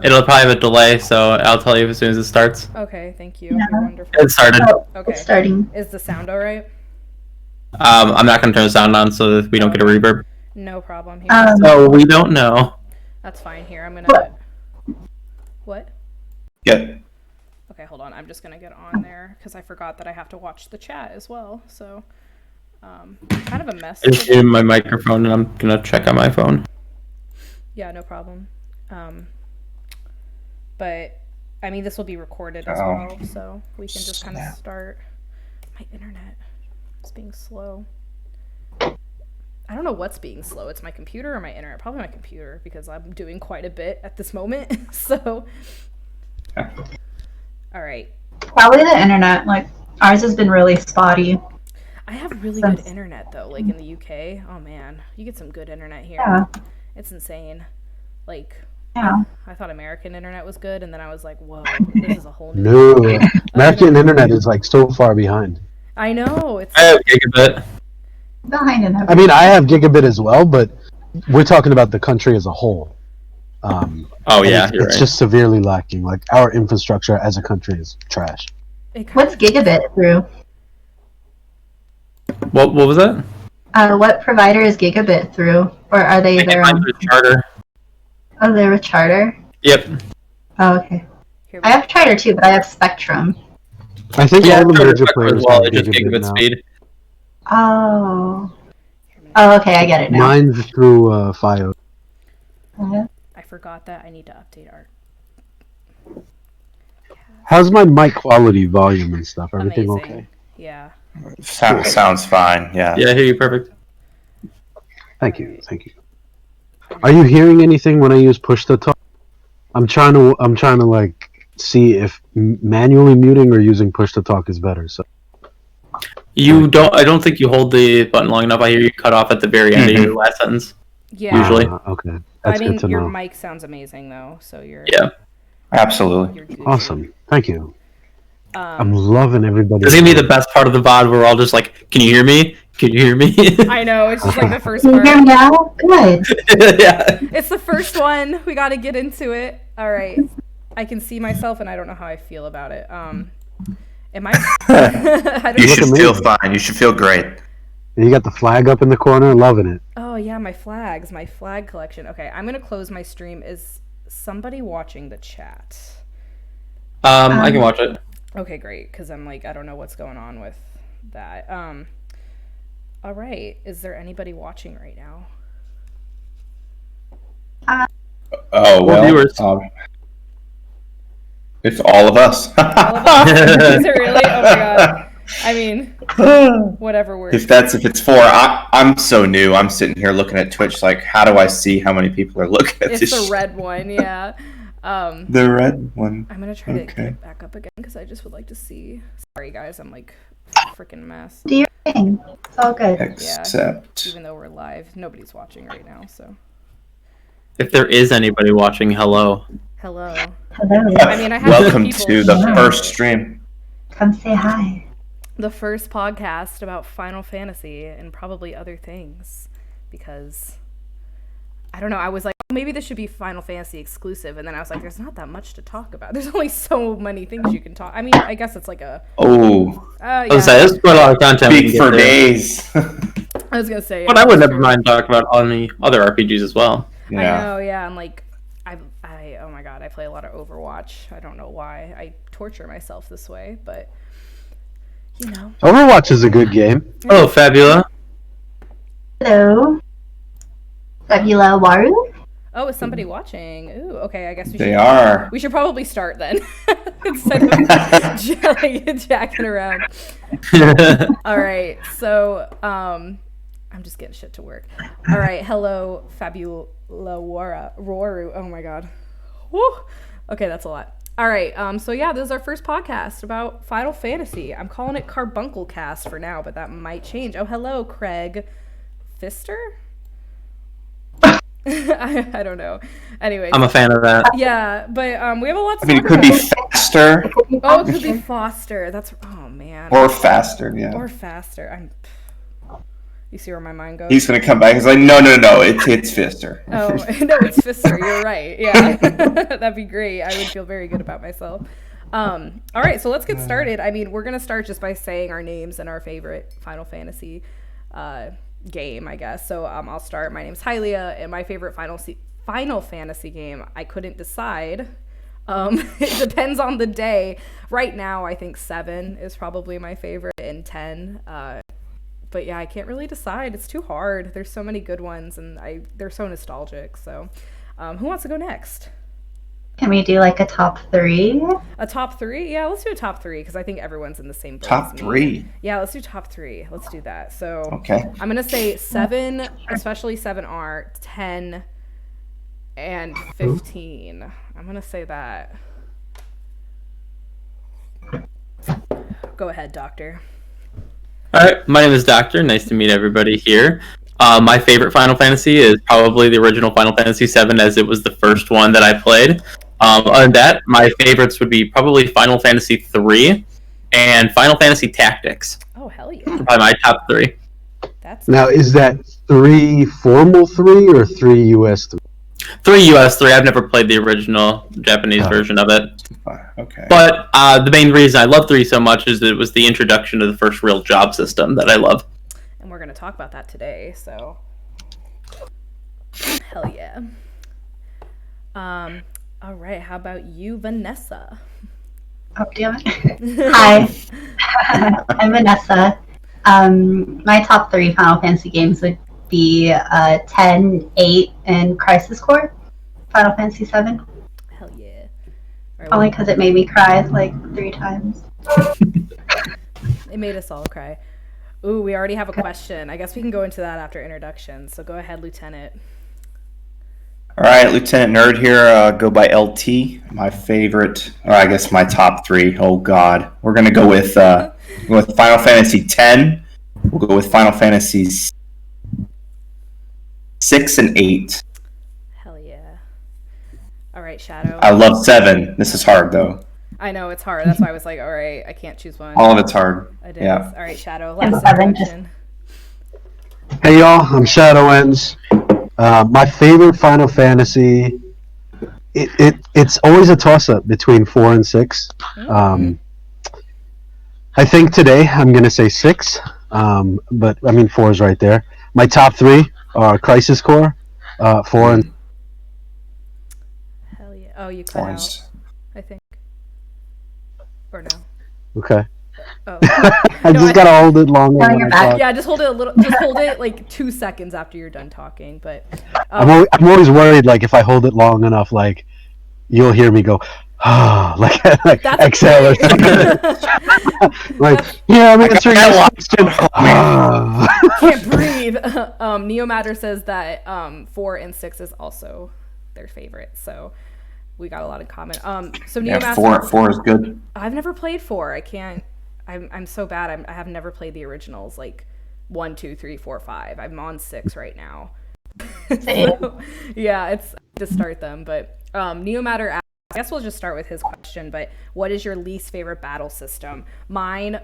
It'll probably have a delay, so I'll tell you as soon as it starts. Okay, thank you. Yeah. You're wonderful. It started. Oh, Okay. it's starting. Is the sound alright? I'm not going to turn the sound on so that we don't get a reverb. No problem. Here. So we don't know. That's fine. Here, I'm gonna... What? Yeah. Okay, hold on. I'm just gonna get on there, because I forgot that I have to watch the chat as well, so... kind of a mess. I just muted my microphone, and I'm going to check on my phone. Yeah, no problem. But, I mean, this will be recorded as well, so we can just kind of start. My internet is being slow. I don't know what's being slow. It's my computer or my internet? Probably my computer, because I'm doing quite a bit at this moment, so... Alright. Probably the internet. Like, ours has been really spotty. I have really good internet, though, like in the UK. Oh, man. You get some good internet here. Yeah. It's insane. Like... Yeah. I thought American internet was good, and then I was like, whoa, this is a whole new... No. American internet is like so far behind. I know. I have gigabit. Behind in everything. I mean, I have gigabit as well, but we're talking about the country as a whole. Oh, yeah, it's just severely lacking. Like, our infrastructure as a country is trash. What's gigabit through? What was that? What provider is gigabit through? Or are they their own? Charter. Oh, they're a charter? Yep. Oh, okay. I have charter too, but I have Spectrum. I think all the major players well, have just gigabit gigabit now. speed. Oh. Oh, okay, I get it now. Mine's through Fios. I forgot that I need to update our... How's my mic quality, volume, and stuff? Everything Amazing. okay? Yeah. Sounds fine, yeah. Yeah, I hear you perfect. Thank you, thank you. Are you hearing anything when I use push to talk? I'm trying to like see if manually muting or using push to talk is better. So I don't think you hold the button long enough. I hear you cut off at the very end of your last sentence. Yeah. Usually. Okay. I That's mean, good to your know. mic sounds amazing, though, so you're... Yeah. Absolutely. You're good. Awesome. Thank you. I'm loving everybody. It's gonna be the best part of the VOD where we're all just like, can you hear me? Can you hear me? I know, it's just like the first Can you part. hear me now? Good. Yeah. It's the first one. We gotta get into it. Alright. I can see myself, and I don't know how I feel about it. Am I... I don't You know. should feel fine. You should feel great. You got the flag up in the corner, loving it. Oh, yeah, my flags. My flag collection. Okay, I'm gonna close my stream. Is somebody watching the chat? I can watch it. Okay, great, because I'm like, I don't know what's going on with that. All right, is there anybody watching right now? Oh, well. Viewers. It's all of us. All of us? Is it really? Oh my god. I mean, whatever works. If it's four, I'm so new. I'm sitting here looking at Twitch like, how do I see how many people are looking at It's this? the red one, yeah. The red one. I'm gonna try to get it back up again because I just would like to see. Sorry guys, I'm like freaking mess. Do your thing. It's all good. Except. Even though we're live, nobody's watching right now, so. If there is anybody watching, hello. Hello. Hello. I mean, I have Welcome people to the show. first stream. Come say hi. The first podcast about Final Fantasy and probably other things, because I don't know, I was like, maybe this should be Final Fantasy exclusive, and then I was like, there's not that much to talk about. There's only so many things you can talk. I mean, I guess it's like a... Oh. Yeah. I was gonna say, there's quite a lot of content we can Speak get for there. days. I was gonna say... But I would never mind talking about all the other RPGs as well. I know, yeah, I'm like... oh my god, I play a lot of Overwatch. I don't know why I torture myself this way, but... You know. Overwatch is a good game. Oh, Fabula. Hello. Fabula Waru? Oh, is somebody watching? Ooh, okay, I guess we should... They are. We should probably start then. Instead of jacking around. Alright, so, I'm just getting shit to work. Alright, hello, Fabula Roaru. Oh my god. Woo! Okay, that's a lot. Alright, so yeah, this is our first podcast about Final Fantasy. I'm calling it CarbuncleCast for now, but that might change. Oh, hello, Craig Fister? I don't know. Anyway. I'm a fan of that. Yeah, but we have a lot to I mean, it talk could be about. faster. Oh, it could be Foster. That's... Oh, man. Or faster, yeah. Or faster. You see where my mind goes? He's gonna come back. He's like, no, it's Fister. Oh, no, it's Fister. You're right. Yeah. That'd be great. I would feel very good about myself. All right, so let's get started. I mean, we're going to start just by saying our names and our favorite Final Fantasy game, I guess. So I'll start. My name's Hylia, and my favorite Final Fantasy game, I couldn't decide. It depends on the day. Right now, I think 7 is probably my favorite, and 10. But yeah, I can't really decide. It's too hard. There's so many good ones, and they're so nostalgic. So, who wants to go next? Can we do like a top 3? A top 3? Yeah, let's do a top 3 because I think everyone's in the same boat. Top 3. Yeah, let's do top 3. Let's do that. So, okay. I'm gonna say 7, especially 7R, 10, and 15. I'm gonna say that. Go ahead, Doctor. All right, my name is Doctor. Nice to meet everybody here. My favorite Final Fantasy is probably the original Final Fantasy VII, as it was the first one that I played. Other than that, my favorites would be probably Final Fantasy III and Final Fantasy Tactics. Oh, hell yeah. Probably my top 3. Now, is that 3 formal 3 or 3 US 3? 3 US 3. I've never played the original Japanese version of it. Okay. But the main reason I love 3 so much is it was the introduction to the first real job system that I love. And we're going to talk about that today, so hell yeah. All right, how about you, Vanessa? Oh, damn it. Hi, I'm Vanessa. My top 3 Final Fantasy games would be 10, 8, and Crisis Core. Final Fantasy 7. Hell yeah. Right, only because it made me cry like 3 times. It made us all cry. Ooh, we already have a question. I guess we can go into that after introduction. So go ahead, Lieutenant. All right, Lieutenant Nerd here. Go by LT. My favorite, or I guess my top 3. Oh God, we're gonna go with Final Fantasy X. We'll go with Final Fantasies 6 and 8. Hell yeah. All right, Shadow. I love 7. This is hard though. I know, it's hard. That's why I was like, all right, I can't choose one. All of it's hard. It is. Yeah. All right, Shadow, last introduction. Hey y'all, I'm Shadow Ends. My favorite Final Fantasy, it's always a toss-up between 4 and 6. I think today I'm going to say 6, but I mean 4 is right there. My top 3 are Crisis Core, 4 and... Hell yeah. Oh, you cut out, I think. Or no? Okay. Oh. I just gotta hold it longer. Yeah, just hold it a little. Just hold it like 2 seconds after you're done talking. But I'm always worried, like if I hold it long enough, like you'll hear me go, ah, like exhale or something. Like, yeah, I'm answering that question. Can't breathe. Neomatter says that 4 and 6 is also their favorite. So. We got a lot in common. So yeah, 4 is good. I've never played 4. I can't. I'm so bad. I have never played the originals like 1, 2, 3, 4, 5. I'm on 6 right now. So, yeah, it's to start them. But Neomatter asks, I guess we'll just start with his question. But what is your least favorite battle system? Mine.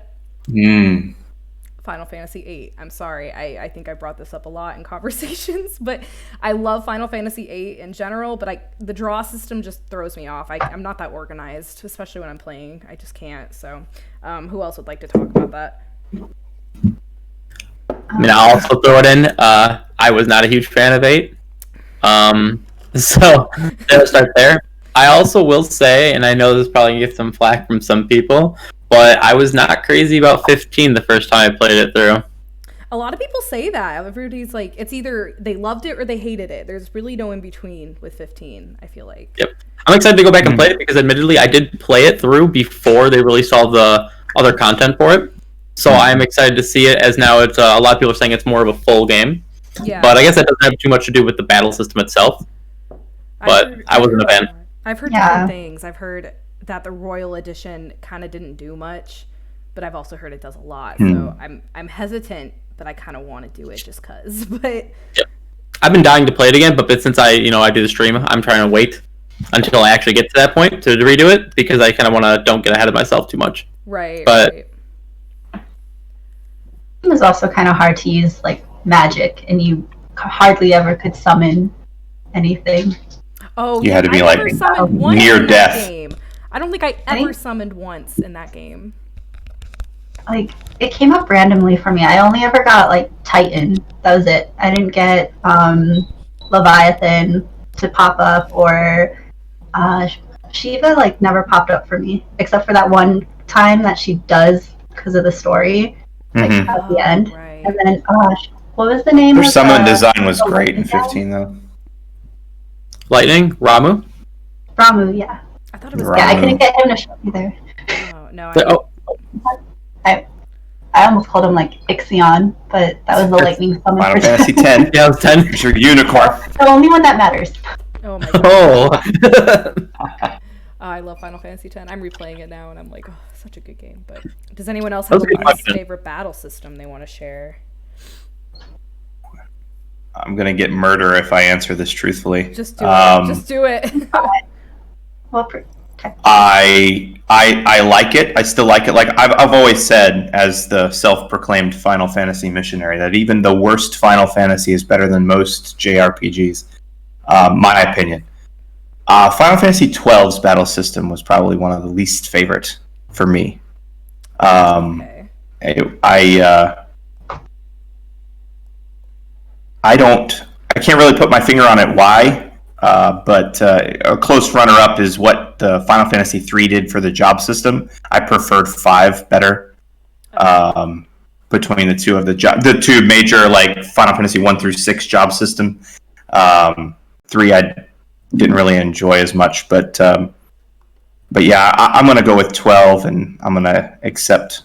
Final Fantasy VIII. I'm sorry. I think I brought this up a lot in conversations, but I love Final Fantasy VIII in general, but the draw system just throws me off. I'm not that organized, especially when I'm playing. I just can't. So who else would like to talk about that? I mean, I'll also throw it in. I was not a huge fan of 8. So let's start there. I also will say, and I know this probably gets some flack from some people, but I was not crazy about 15 the first time I played it through. A lot of people say that. Everybody's like, it's either they loved it or they hated it. There's really no in between with 15, I feel like. Yep. I'm excited to go back and play it because admittedly I did play it through before they released all the other content for it. So I'm excited to see it, as now it's a lot of people are saying it's more of a full game. Yeah. But I guess that doesn't have too much to do with the battle system itself. But I wasn't a fan. I've heard different things. I've heard that the Royal Edition kind of didn't do much, but I've also heard it does a lot. So I'm hesitant, but I kind of want to do it just cause. But yep. I've been dying to play it again, but since I do the stream, I'm trying to wait until I actually get to that point to redo it because I kind of want to don't get ahead of myself too much. Right. But right. It was also kind of hard to use like magic, and you hardly ever could summon anything. Oh, You yeah, had to be, I like, never summoned once near in death. that game. I don't think I ever summoned once in that game. Like, it came up randomly for me. I only ever got, like, Titan. That was it. I didn't get Leviathan to pop up, or Shiva, like, never popped up for me, except for that one time that she does because of the story, like, at the end. Right. And then, what was the name Their of summon design was the great in lightning guy? 15, though. Lightning, Ramu. Ramu, yeah. I thought it was. Yeah, I Ramu. couldn't get him to show me there. Oh, no. I almost called him, like, Ixion, but that was the lightning summon. Final for Fantasy 10. Yeah, it was 10. It's your unicorn. the only one that matters. Oh my god. Oh. I love Final Fantasy X. I'm replaying it now, and I'm like, oh, such a good game. But does anyone else have That's a good a least question. favorite battle system they want to share? I'm going to get murder if I answer this truthfully. Just do it. Just do it. Well, I like it. I still like it. Like I've always said, as the self-proclaimed Final Fantasy missionary, that even the worst Final Fantasy is better than most JRPGs. My opinion. Final Fantasy XII's battle system was probably one of the least favorite for me. Okay. I can't really put my finger on it why, but a close runner-up is what the Final Fantasy III did for the job system. I preferred 5 better between the two of the two major, like, Final Fantasy 1 through 6 job system. 3 I didn't really enjoy as much, but yeah, I'm going to go with 12, and I'm going to accept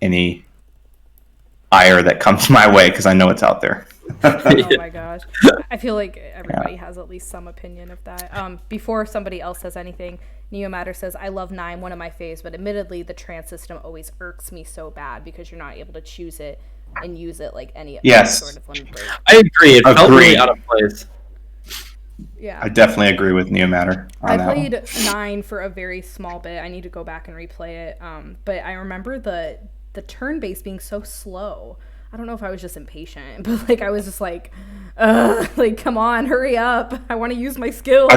any ire that comes my way because I know it's out there. Oh my gosh. I feel like everybody has at least some opinion of that. Before somebody else says anything, Neomatter says, I love 9, one of my faves, but admittedly the trans system always irks me so bad because you're not able to choose it and use it like any sort of one break. I agree. It felt really out of place. Yeah. I definitely agree with Neomatter on I that played one. 9 for a very small bit. I need to go back and replay it. But I remember the turn-based being so slow. I don't know if I was just impatient, but like I was just like come on, hurry up. I want to use my skills.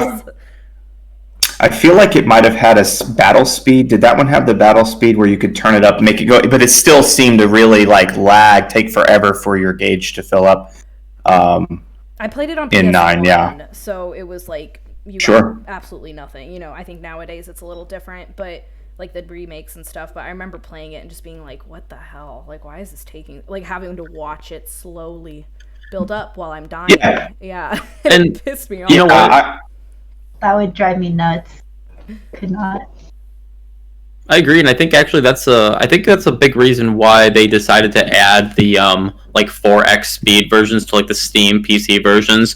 I feel like it might have had a battle speed. Did that one have the battle speed where you could turn it up, make it go? But it still seemed to really like lag, take forever for your gauge to fill up. I played it on PS1, in 9, yeah. So it was like you Sure. got absolutely nothing. You know, I think nowadays it's a little different, but like the remakes and stuff. But I remember playing it and just being like, "What the hell? Like, why is this taking? Like, having to watch it slowly build up while I'm dying." Yeah. And it pissed me off. you know what? that would drive me nuts. Could not. I agree, and I think actually that's a big reason why they decided to add the like 4x speed versions to like the Steam PC versions.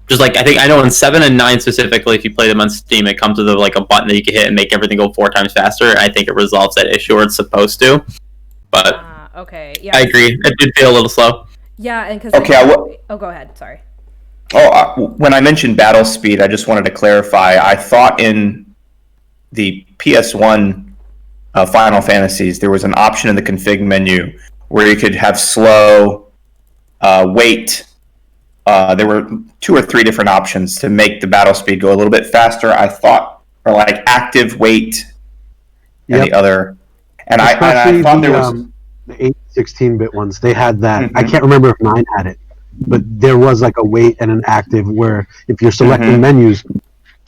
Just like I know in 7 and 9 specifically, if you play them on Steam, it comes with like a button that you can hit and make everything go 4 times faster. And I think it resolves that issue, or it's supposed to. But Okay. Yeah. I agree, it did feel a little slow. Yeah, and because Okay, oh, go ahead. Sorry. When I mentioned battle speed, I just wanted to clarify. I thought in the PS1 Final Fantasies, there was an option in the config menu where you could have slow, wait. There were 2 or 3 different options to make the battle speed go a little bit faster. I thought, or like active wait, and the other. And I thought there was the 8 16-bit ones. They had that. Mm-hmm. I can't remember if 9 had it, but there was like a wait and an active where if you're selecting menus,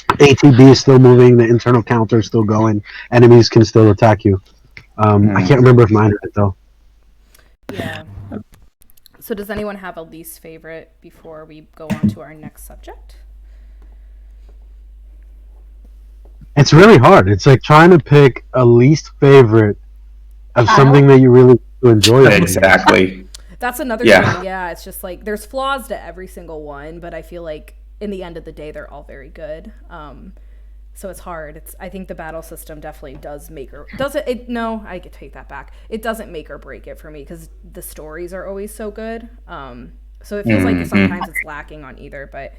ATB is still moving, the internal counter is still going, enemies can still attack you. I can't remember if 9 had it though. Yeah. So does anyone have a least favorite before we go on to our next subject? It's really hard. It's like trying to pick a least favorite of something that you really enjoy. exactly. That's another thing. Yeah, it's just like there's flaws to every single one, but I feel like in the end of the day, they're all very good. So it's hard. I think the battle system definitely does make or doesn't. No, I could take that back. It doesn't make or break it for me because the stories are always so good. So it feels like sometimes it's lacking on either. But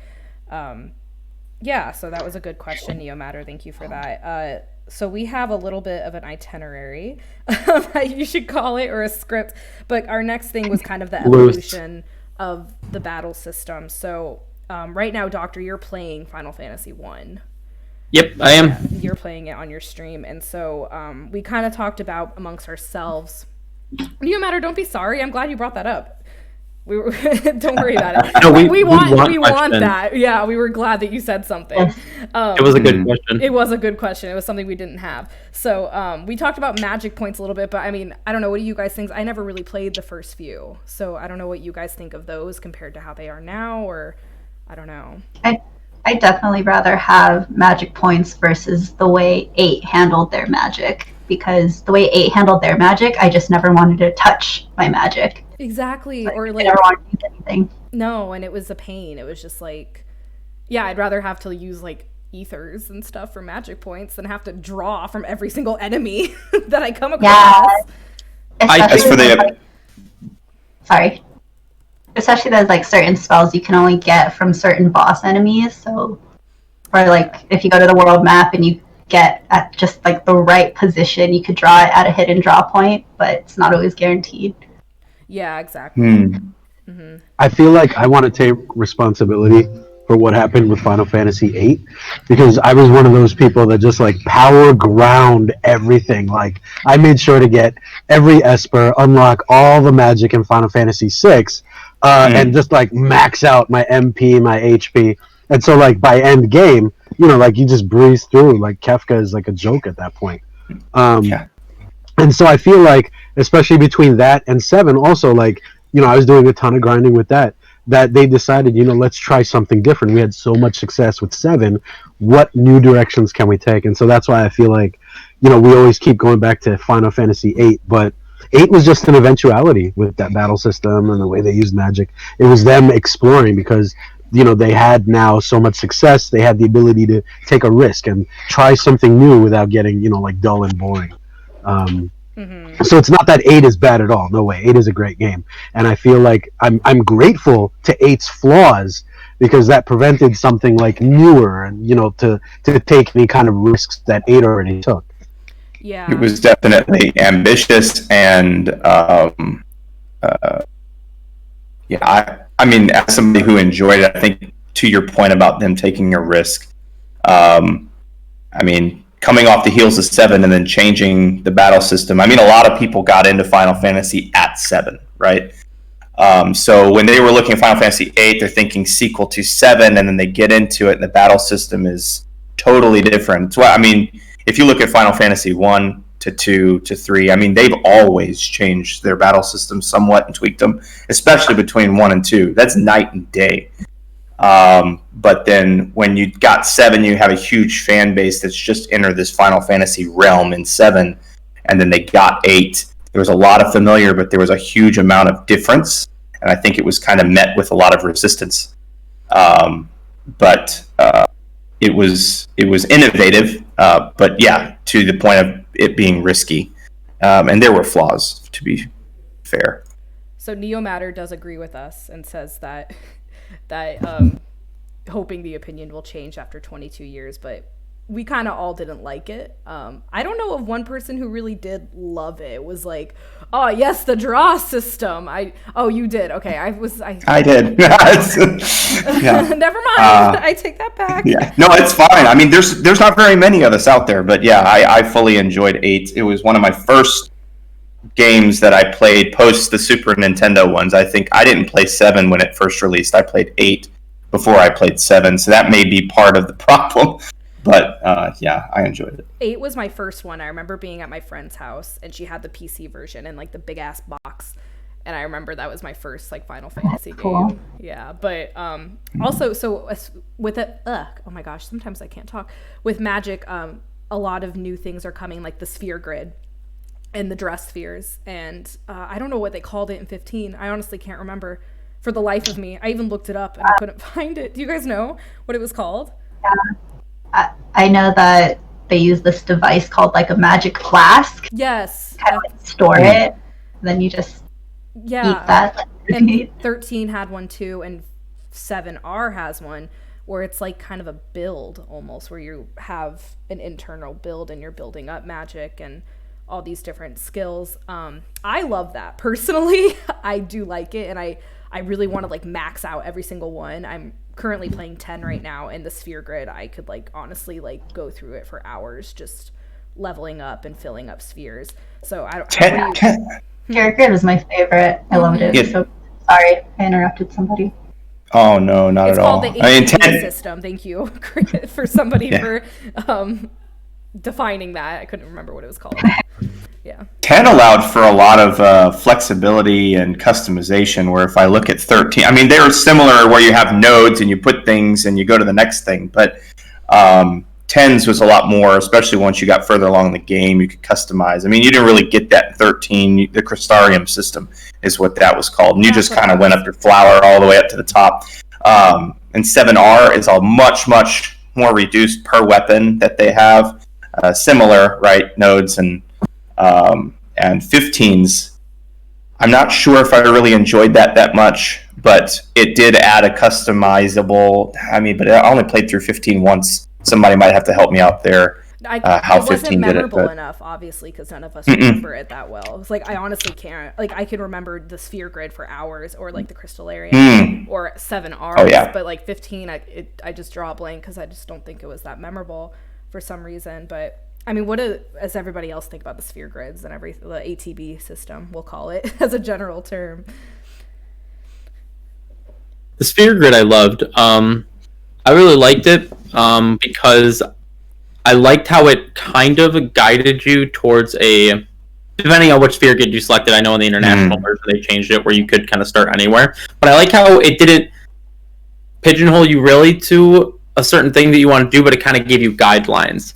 Yeah, so that was a good question, Neomatter. Thank you for that. So we have a little bit of an itinerary, you should call it, or a script. But our next thing was kind of the evolution of the battle system. So right now, Doctor, you're playing Final Fantasy 1. Yep, I am. You're playing it on your stream. And so we kind of talked about amongst ourselves. Neomatter, don't be sorry. I'm glad you brought that up. We were, don't worry about it. No, we want that. Yeah, we were glad that you said something. It was a good question. It was a good question. It was something we didn't have. So we talked about magic points a little bit, but I mean, I don't know. What do you guys think? I never really played the first few, so I don't know what you guys think of those compared to how they are now, or I don't know. I definitely rather have magic points versus the way 8 handled their magic, because the way 8 handled their magic, I just never wanted to touch my magic. Exactly. Like, or like, I never wanted to use anything. No, and it was a pain. It was just like, yeah, I'd rather have to use like ethers and stuff for magic points than have to draw from every single enemy that I come across. Yeah. Especially sorry. Especially those like certain spells you can only get from certain boss enemies. So, or like if you go to the world map and you get at just like the right position, you could draw it at a hidden draw point, but it's not always guaranteed. Yeah, exactly. I feel like I want to take responsibility for what happened with Final Fantasy VIII, because I was one of those people that just like power ground everything. Like I made sure to get every Esper, unlock all the magic in Final Fantasy VI, and just like max out my MP, my HP. And so like by end game, you know, like you just breeze through. Like Kefka is like a joke at that point. And so I feel like, especially between that and 7, also like, you know, I was doing a ton of grinding with that they decided, you know, let's try something different. We had so much success with 7. What new directions can we take? And so that's why I feel like, you know, we always keep going back to Final Fantasy 8, but 8 was just an eventuality with that battle system and the way they used magic. It was them exploring because, you know, they had now so much success. They had the ability to take a risk and try something new without getting, you know, like dull and boring. So it's not that 8 is bad at all. No way. 8 is a great game. And I feel like I'm grateful to 8's flaws because that prevented something like newer and, you know, to take any kind of risks that 8 already took. Yeah. It was definitely ambitious and I mean, as somebody who enjoyed it, I think to your point about them taking a risk, I mean, coming off the heels of 7 and then changing the battle system. I mean, a lot of people got into Final Fantasy at 7, right? So when they were looking at Final Fantasy 8, they're thinking sequel to 7, and then they get into it, and the battle system is totally different. So, I mean, if you look at Final Fantasy 1 to 2 to 3, I mean, they've always changed their battle system somewhat and tweaked them, especially between 1 and 2. That's night and day. But then when you got 7, you have a huge fan base that's just entered this Final Fantasy realm in 7, and then they got 8. There was a lot of familiar, but there was a huge amount of difference, and I think it was kind of met with a lot of resistance. But it was innovative, but yeah, to the point of it being risky, and there were flaws, to be fair. So Neomatter does agree with us and says that hoping the opinion will change after 22 years, but we kind of all didn't like it. I don't know of one person who really did love it. It was like, oh yes, the draw system. You did. Okay, I did. Yeah. Never mind. I take that back. Yeah, no, it's fine. I mean, there's not very many of us out there, but yeah, I fully enjoyed 8. It was one of my first games that I played post the Super Nintendo ones. I think I didn't play 7 when it first released. I played 8 before I played 7, so that may be part of the problem. But yeah, I enjoyed it. 8 was my first one. I remember being at my friend's house, and she had the PC version and like the big ass box. And I remember that was my first like Final Fantasy game. Yeah, but also so with it, oh my gosh, sometimes I can't talk. With Magic, a lot of new things are coming, like the sphere grid and the dress spheres, and I don't know what they called it in 15. I honestly can't remember for the life of me. I even looked it up and I couldn't find it. Do you guys know what it was called? Yeah, I know that they use this device called like a magic flask. Yes. Kind of like store it, then you just eat that. And 13 had one too, and 7R has one where it's like kind of a build almost, where you have an internal build and you're building up magic and all these different skills. I love that personally. I do like it, and I really want to like max out every single one. I'm currently playing 10 right now, and the sphere grid, I could like honestly like go through it for hours just leveling up and filling up spheres. So I don't. Sphere grid was my favorite. I loved it. So sorry, I interrupted somebody. Oh no, not it's at all. It's called the ATB system. Thank you for somebody for defining that. I couldn't remember what it was called. Yeah. 10 allowed for a lot of flexibility and customization, where if I look at 13, I mean, they were similar where you have nodes and you put things and you go to the next thing, but 10's was a lot more, especially once you got further along in the game, you could customize. I mean, you didn't really get that in 13. The Crystarium system is what that was called, and you just kind of went up your flower all the way up to the top. And 7R is a much more reduced per weapon that they have. Similar, right, nodes and 15s. I'm not sure if I really enjoyed that much, but it did add a customizable. I mean, but I only played through 15 once. Somebody might have to help me out there. How it 15 wasn't did it, memorable enough, obviously, because none of us remember it that well. It's like I honestly can't. Like I can remember the sphere grid for hours, or like the Crystallarium, or 7Rs, but like 15, I just draw a blank because I just don't think it was that memorable for some reason. But I mean, what does everybody else think about the sphere grids and the ATB system? We'll call it as a general term. The sphere grid I loved. I really liked it because I liked how it kind of guided you towards depending on which sphere grid you selected. I know in the international version they changed it where you could kind of start anywhere, but I like how it didn't pigeonhole you really to a certain thing that you want to do, but it kind of gave you guidelines.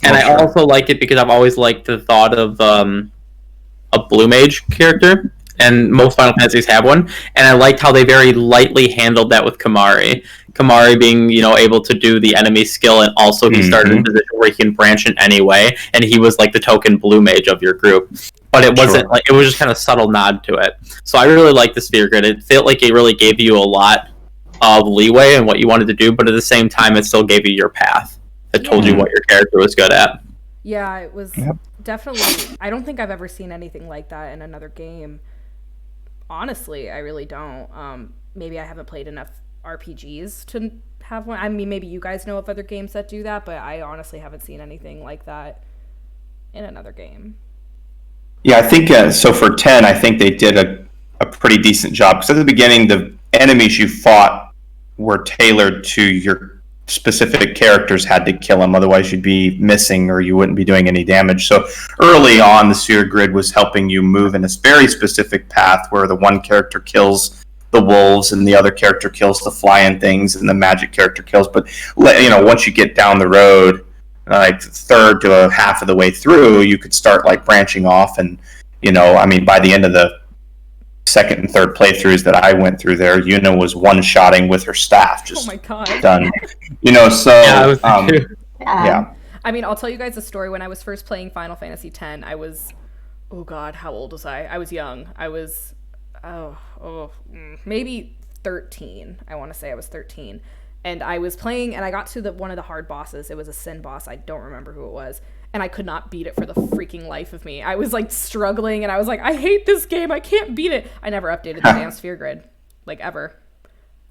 And I also like it because I've always liked the thought of a blue mage character, and most Final Fantasies have one. And I liked how they very lightly handled that with Kamari. Kamari being, able to do the enemy skill, and also he started in a position where he can branch in any way, and he was like the token blue mage of your group. But it wasn't like, it was just kind of subtle nod to it. So I really liked the sphere grid. It felt like it really gave you a lot of leeway in what you wanted to do, but at the same time, it still gave you your path. It told you what your character was good at. Yeah, it was definitely. I don't think I've ever seen anything like that in another game. Honestly, I really don't. Maybe I haven't played enough RPGs to have one. I mean, maybe you guys know of other games that do that, but I honestly haven't seen anything like that in another game. Yeah, I think so. For 10, I think they did a pretty decent job, because at the beginning, the enemies you fought were tailored to your specific characters, had to kill them, otherwise you'd be missing or you wouldn't be doing any damage. So early on, the sphere grid was helping you move in this very specific path where the one character kills the wolves and the other character kills the flying things and the magic character kills. But once you get down the road, like third to a half of the way through, you could start like branching off, and by the end of the second and third playthroughs that I went through there, Yuna was one-shotting with her staff, just done. Yeah. I mean, I'll tell you guys a story. When I was first playing Final Fantasy X, I was, oh god, how old was I? I was young. I was, maybe 13. I want to say I was 13. And I was playing, and I got to one of the hard bosses. It was a sin boss. I don't remember who it was. And I could not beat it for the freaking life of me. I was like struggling, and I was like, I hate this game. I can't beat it. I never updated the damn sphere grid, like ever.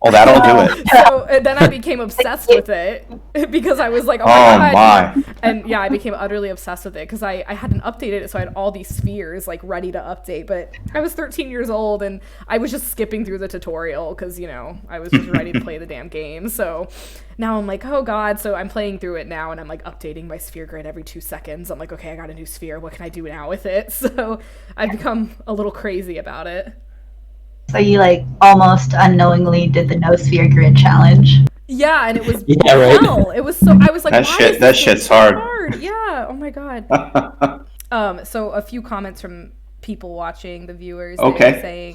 Oh, that'll do it. So then I became obsessed with it because I was like, oh my god. And yeah, I became utterly obsessed with it because I hadn't updated it, so I had all these spheres like ready to update. But I was 13 years old, and I was just skipping through the tutorial because, I was just ready to play the damn game. So now I'm like, oh god. So I'm playing through it now, and I'm like updating my sphere grid every 2 seconds. I'm like, okay, I got a new sphere. What can I do now with it? So I've become a little crazy about it. So you like almost unknowingly did the no sphere grid challenge. Yeah, and it was right. hell. It was so. I was like, that shit's hard. Yeah. Oh my god. So a few comments from people watching, the viewers. Okay.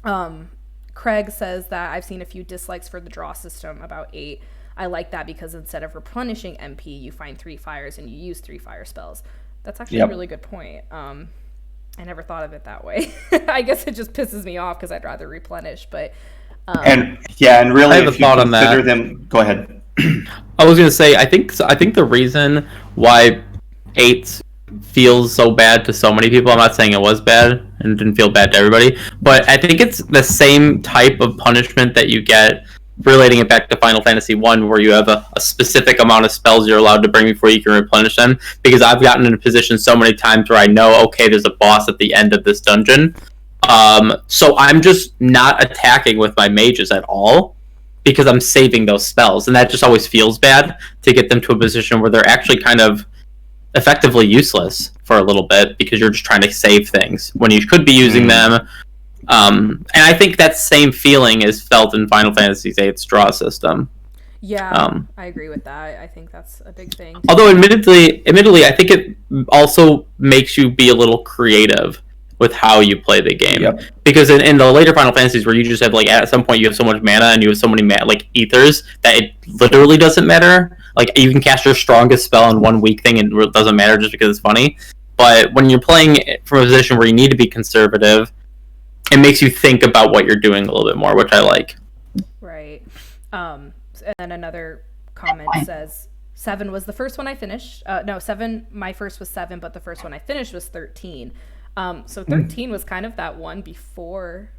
Saying, Craig says that I've seen a few dislikes for the draw system, about 8. I like that because instead of replenishing MP, you find 3 fires and you use 3 fire spells. That's actually a really good point. I never thought of it that way. I guess it just pisses me off because I'd rather replenish. But And really, I have a if you thought on consider that. them, go ahead. I was gonna say I think the reason why 8 feels so bad to so many people. I'm not saying it was bad and didn't feel bad to everybody, but I think it's the same type of punishment that you get relating it back to Final Fantasy 1, where you have a specific amount of spells you're allowed to bring before you can replenish them. Because I've gotten in a position so many times where I know, okay, there's a boss at the end of this dungeon, so I'm just not attacking with my mages at all because I'm saving those spells, and that just always feels bad to get them to a position where they're actually kind of effectively useless for a little bit because you're just trying to save things when you could be using them. And I think that same feeling is felt in Final Fantasy VIII's draw system. Yeah, I agree with that. I think that's a big thing. Although, admittedly, I think it also makes you be a little creative with how you play the game. Yep. Because in the later Final Fantasies, where you just have, like, at some point you have so much mana and you have so many ethers that it literally doesn't matter. Like, you can cast your strongest spell on one weak thing and it doesn't matter just because it's funny. But when you're playing from a position where you need to be conservative, it makes you think about what you're doing a little bit more, which I like. Right. And then another comment says 7 was the first one I finished. No, 7. My first was 7, but the first one I finished was 13. So 13 was kind of that one before.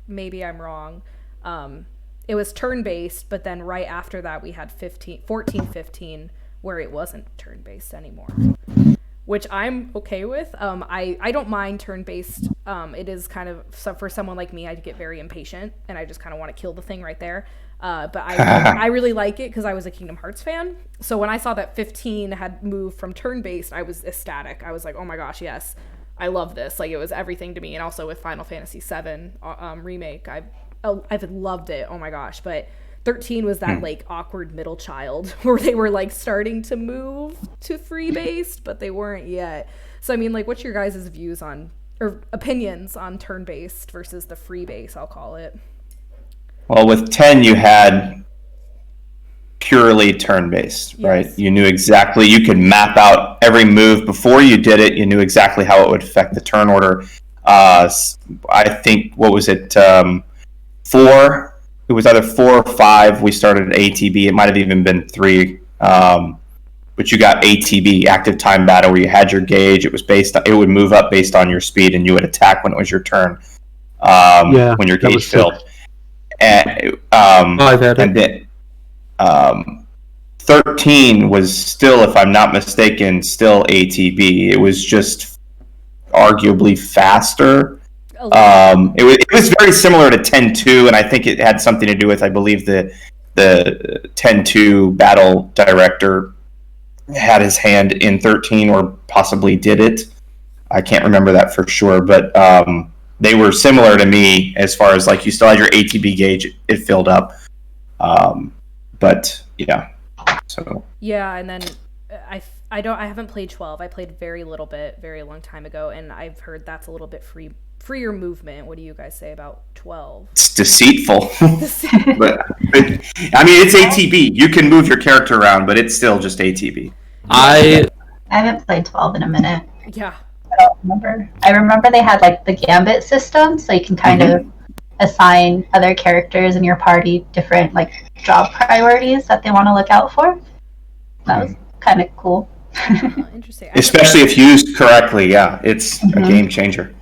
Maybe I'm wrong. It was turn-based, but then right after that we had 14, 15, where it wasn't turn-based anymore, which I'm okay with. I don't mind turn-based. It is kind of, for someone like me, I get very impatient, and I just kind of want to kill the thing right there. But I really like it because I was a Kingdom Hearts fan. So when I saw that 15 had moved from turn-based, I was ecstatic. I was like, oh my gosh, yes, I love this. Like, it was everything to me. And also with Final Fantasy VII remake, I've loved it. Oh my gosh. But 13 was that like awkward middle child where they were like starting to move to free based, but they weren't yet. So I mean, like, what's your guys' views on, or opinions on turn based versus the free base, I'll call it? Well, with 10 you had purely turn based, right? Yes. You knew exactly, you could map out every move before you did it. You knew exactly how it would affect the turn order. I think, what was it, 4? It was either 4 or 5. We started at ATB. It might have even been 3. But you got ATB, active time battle, where you had your gauge. It was it would move up based on your speed, and you would attack when it was your turn. When your gauge filled. And, and then 13 was still, if I'm not mistaken, still ATB. It was just arguably faster. It was very similar to 10-2, and I think it had something to do with, I believe, the 10-2 battle director had his hand in 13, or possibly did it. I can't remember that for sure, but they were similar to me as far as, like, you still had your ATB gauge, it filled up. But yeah, so yeah, and then I haven't played 12. I played very little bit, very long time ago, and I've heard that's a little bit freer movement. What do you guys say about 12? It's deceitful. But I mean, it's ATB. You can move your character around, but it's still just ATB. I haven't played 12 in a minute. Yeah. I don't remember. I remember they had, like, the gambit system, so you can kind of assign other characters in your party different, like, job priorities that they want to look out for. That was kind of cool. Interesting. Especially if used correctly, yeah. It's a game changer.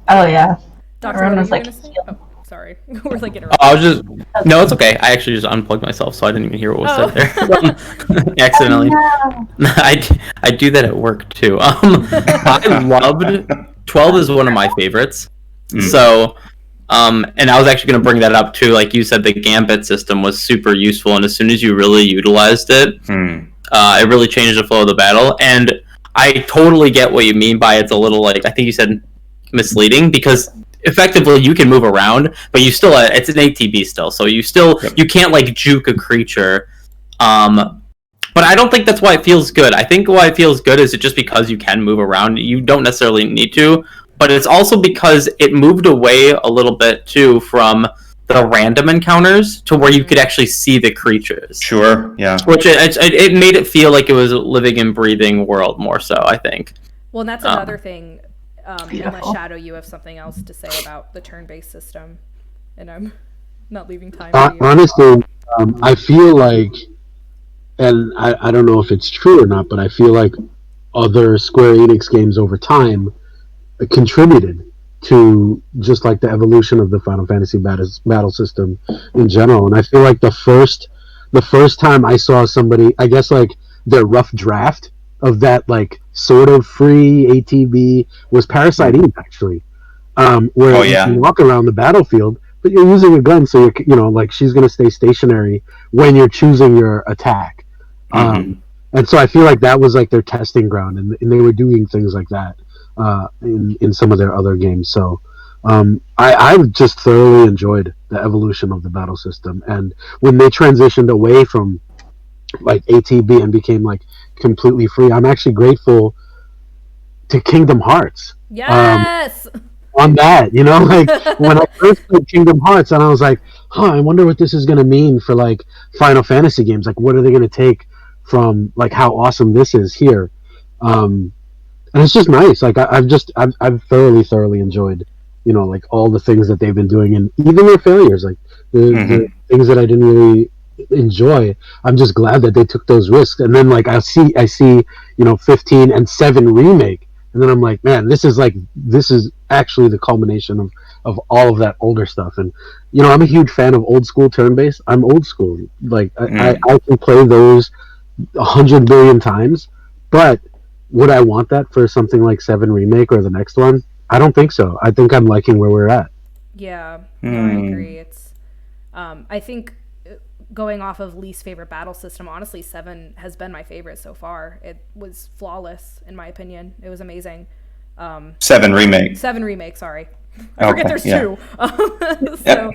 Oh, yeah. Doctor, Everyone what was were you like, gonna say? Oh, sorry. We're like interrupting. I was just... No, it's okay. I actually just unplugged myself, so I didn't even hear what was said there. Accidentally. Oh, no. I do that at work, too. I loved... 12 is one of my favorites. So... and I was actually going to bring that up too. Like you said, the gambit system was super useful, and as soon as you really utilized it, it really changed the flow of the battle. And I totally get what you mean by it's a little, like, I think you said misleading, because effectively you can move around, but you still, it's an ATB still, so you still, you can't, like, juke a creature. But I don't think that's why it feels good. I think why it feels good is it just because you can move around. You don't necessarily need to. But it's also because it moved away a little bit, too, from the random encounters to where you could actually see the creatures. Sure, yeah. Which it made it feel like it was a living and breathing world more so, I think. Well, and that's another thing. Unless, Shadow, you have something else to say about the turn-based system. And not leaving time for you. Honestly, I feel like, and I don't know if it's true or not, but I feel like other Square Enix games over time contributed to just like the evolution of the Final Fantasy battle system in general. And I feel like the first time I saw somebody, I guess like their rough draft of that like sort of free ATB was Parasite Eve actually, where you can walk around the battlefield, but you're using a gun, so you're like she's gonna stay stationary when you're choosing your attack. And so I feel like that was like their testing ground, and they were doing things like that in some of their other games. So I've just thoroughly enjoyed the evolution of the battle system, and when they transitioned away from like ATB and became like completely free, I'm actually grateful to Kingdom Hearts. Yes. On that, like when I first played Kingdom Hearts, and I was like, I wonder what this is going to mean for like Final Fantasy games. Like, what are they going to take from like how awesome this is here? And it's just nice. Like I've thoroughly enjoyed, like all the things that they've been doing, and even their failures, like the things that I didn't really enjoy. I'm just glad that they took those risks. And then like I see 15 and 7 remake, and then I'm like, man, this is actually the culmination of all of that older stuff. And I'm a huge fan of old school turn-based. I'm old school. Like I can play those 100 billion times, but would I want that for something like 7 remake or the next one? I don't think so. I think I'm liking where we're at. Yeah, no, I agree. It's I think going off of least favorite battle system, honestly, 7 has been my favorite so far. It was flawless in my opinion. It was amazing. 7 remake. 7 remake, sorry. I forget there's 2. So,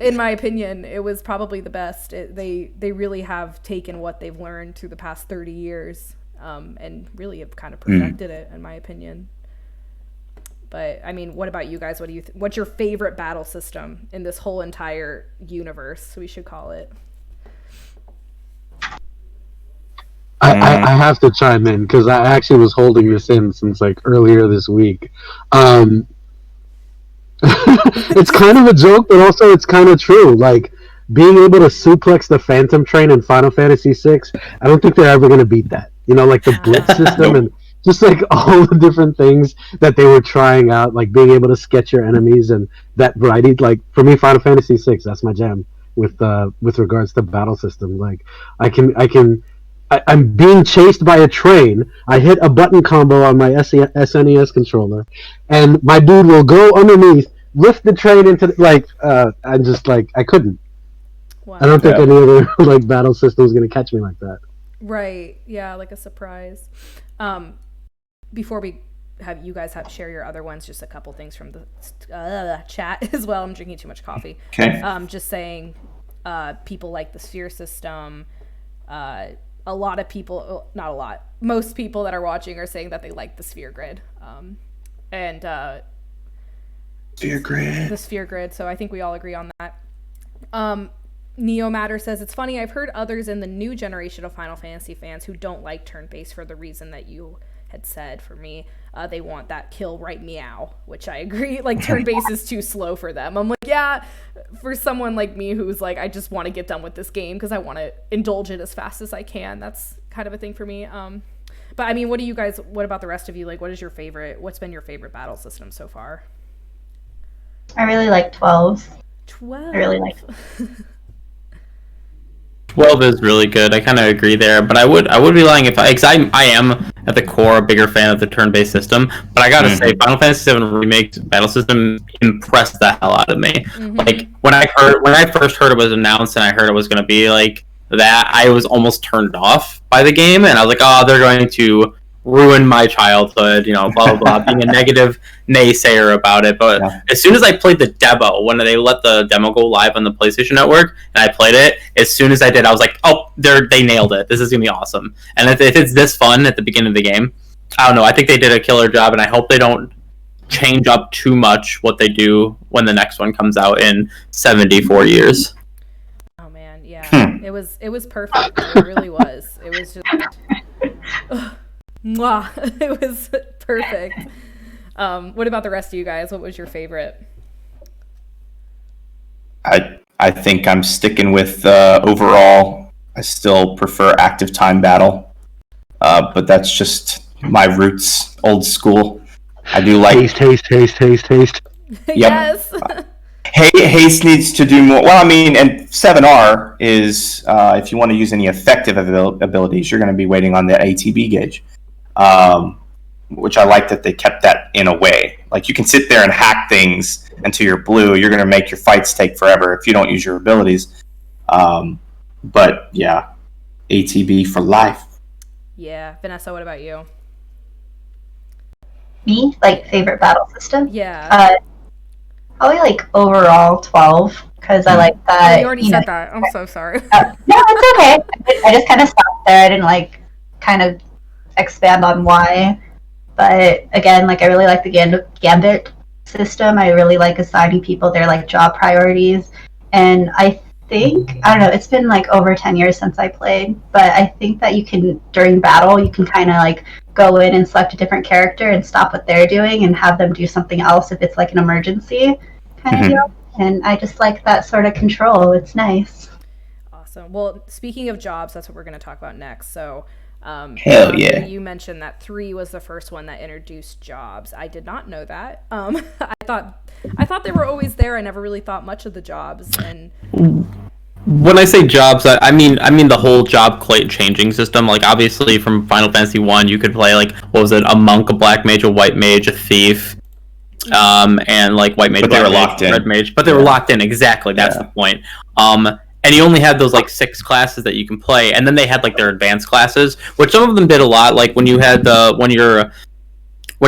in my opinion, it was probably the best. They really have taken what they've learned through the past 30 years and really have kind of perfected it, in my opinion. But, I mean, what about you guys? What do you what's your favorite battle system in this whole entire universe, we should call it? I have to chime in because I actually was holding this in since like earlier this week. It's kind of a joke, but also it's kind of true. Like being able to suplex the Phantom Train in Final Fantasy VI, I don't think they're ever going to beat that. Like the Blitz system and just like all the different things that they were trying out, like being able to sketch your enemies and that variety. Like for me, Final Fantasy VI, that's my jam with regards to battle system. Like I'm being chased by a train. I hit a button combo on my SNES controller, and my dude will go underneath, lift the train into I'm just like I couldn't. Wow. I don't think any other like battle system is gonna catch me like that. Right? Yeah, like a surprise. Before we have you guys share your other ones, just a couple things from the chat as well. I'm drinking too much coffee. Okay. Just saying, people like the sphere system. A lot of people, not a lot, most people that are watching are saying that they like the sphere grid. Sphere grid. The sphere grid, so I think we all agree on that. Neo Matter says, it's funny, I've heard others in the new generation of Final Fantasy fans who don't like turn-based for the reason that you had said. For me, they want that kill right meow, which I agree, like turn-based is too slow for them. I'm like, yeah, for someone like me who's like, I just want to get done with this game because I want to indulge it as fast as I can, that's kind of a thing for me. But I mean, what about the rest of you? Like, what's been your favorite battle system so far? I really like 12. 12. I really like 12 is really good. I kind of agree there, but I would be lying if because I am at the core a bigger fan of the turn-based system. But I gotta say, Final Fantasy VII Remake's battle system impressed the hell out of me. Mm-hmm. Like when I first heard it was announced and I heard it was going to be like that, I was almost turned off by the game, and I was like, oh, they're going to ruin my childhood, blah blah blah, being a negative naysayer about it. But as soon as I played the demo, when they let the demo go live on the PlayStation Network, and I played it, as soon as I did, I was like, oh, they nailed it. This is gonna be awesome. And if it's this fun at the beginning of the game, I don't know. I think they did a killer job, and I hope they don't change up too much what they do when the next one comes out in 74 years. Oh man, yeah, it was perfect. It really was. It was just. Mwah. It was perfect. What about the rest of you guys? What was your favorite? I think I'm sticking with overall. I still prefer active time battle, but that's just my roots, old school. I do like Haste. Yes. Haste needs to do more. Well, I mean, and 7R is if you want to use any effective abilities, you're going to be waiting on the ATB gauge, which I like that they kept that in a way. Like, you can sit there and hack things until you're blue. You're going to make your fights take forever if you don't use your abilities. But yeah, ATB for life. Yeah, Vanessa, what about you? Me, like favorite battle system. Yeah. Probably like overall 12 because I like that. You already said that. I'm so sorry. No, it's okay. I just kind of stopped there. I didn't like kind of expand on why. But again, like I really like the Gambit system. I really like assigning people their like job priorities. And I think, I don't know, it's been like over 10 years since I played, but I think that you can, during battle, you can kind of like go in and select a different character and stop what they're doing and have them do something else if it's like an emergency kind of deal. And I just like that sort of control. It's nice. Awesome. Well, speaking of jobs, that's what we're going to talk about next. So, Hell yeah. you mentioned that 3 was the first one that introduced jobs. I did not know that. I thought they were always there. I never really thought much of the jobs. And when I say jobs, I mean the whole job changing system. Like, obviously from Final Fantasy 1, you could play like, what was it, a monk, a black mage, a white mage, a thief, and like white mage, but they were mage, locked in. red mage, but they were locked in. Exactly, that's the point. And you only had those like 6 classes that you can play, and then they had like their advanced classes, which some of them did a lot. Like when you had when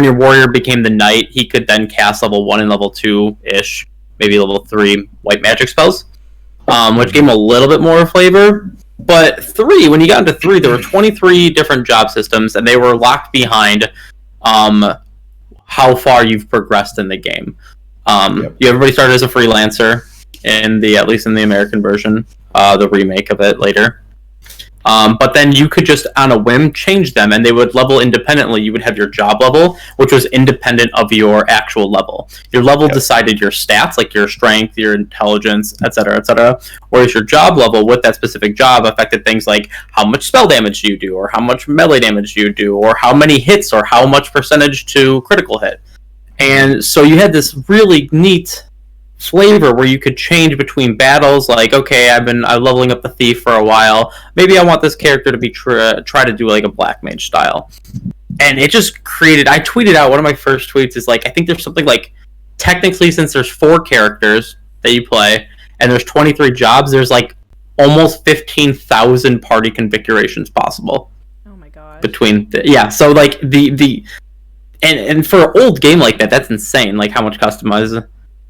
your warrior became the knight, he could then cast level 1 and level 2 ish, maybe level 3 white magic spells, which gave him a little bit more flavor. But 3, when you got into 3, there were 23 different job systems, and they were locked behind how far you've progressed in the game. Everybody started as a freelancer. At least in the American version, the remake of it later. But then you could just, on a whim, change them, and they would level independently. You would have your job level, which was independent of your actual level. Your level decided your stats, like your strength, your intelligence, etc., whereas your job level with that specific job affected things like how much spell damage you do, or how much melee damage you do, or how many hits, or how much percentage to critical hit. And so you had this really neat flavor where you could change between battles. Like, okay, I'm leveling up the thief for a while, maybe I want this character to be try to do like a black mage style. And it just created, I tweeted out, one of my first tweets is like, I think there's something like, technically, since there's 4 characters that you play and there's 23 jobs, there's like almost 15,000 party configurations possible. Oh my god. So like and for an old game like that, that's insane, like how much customizing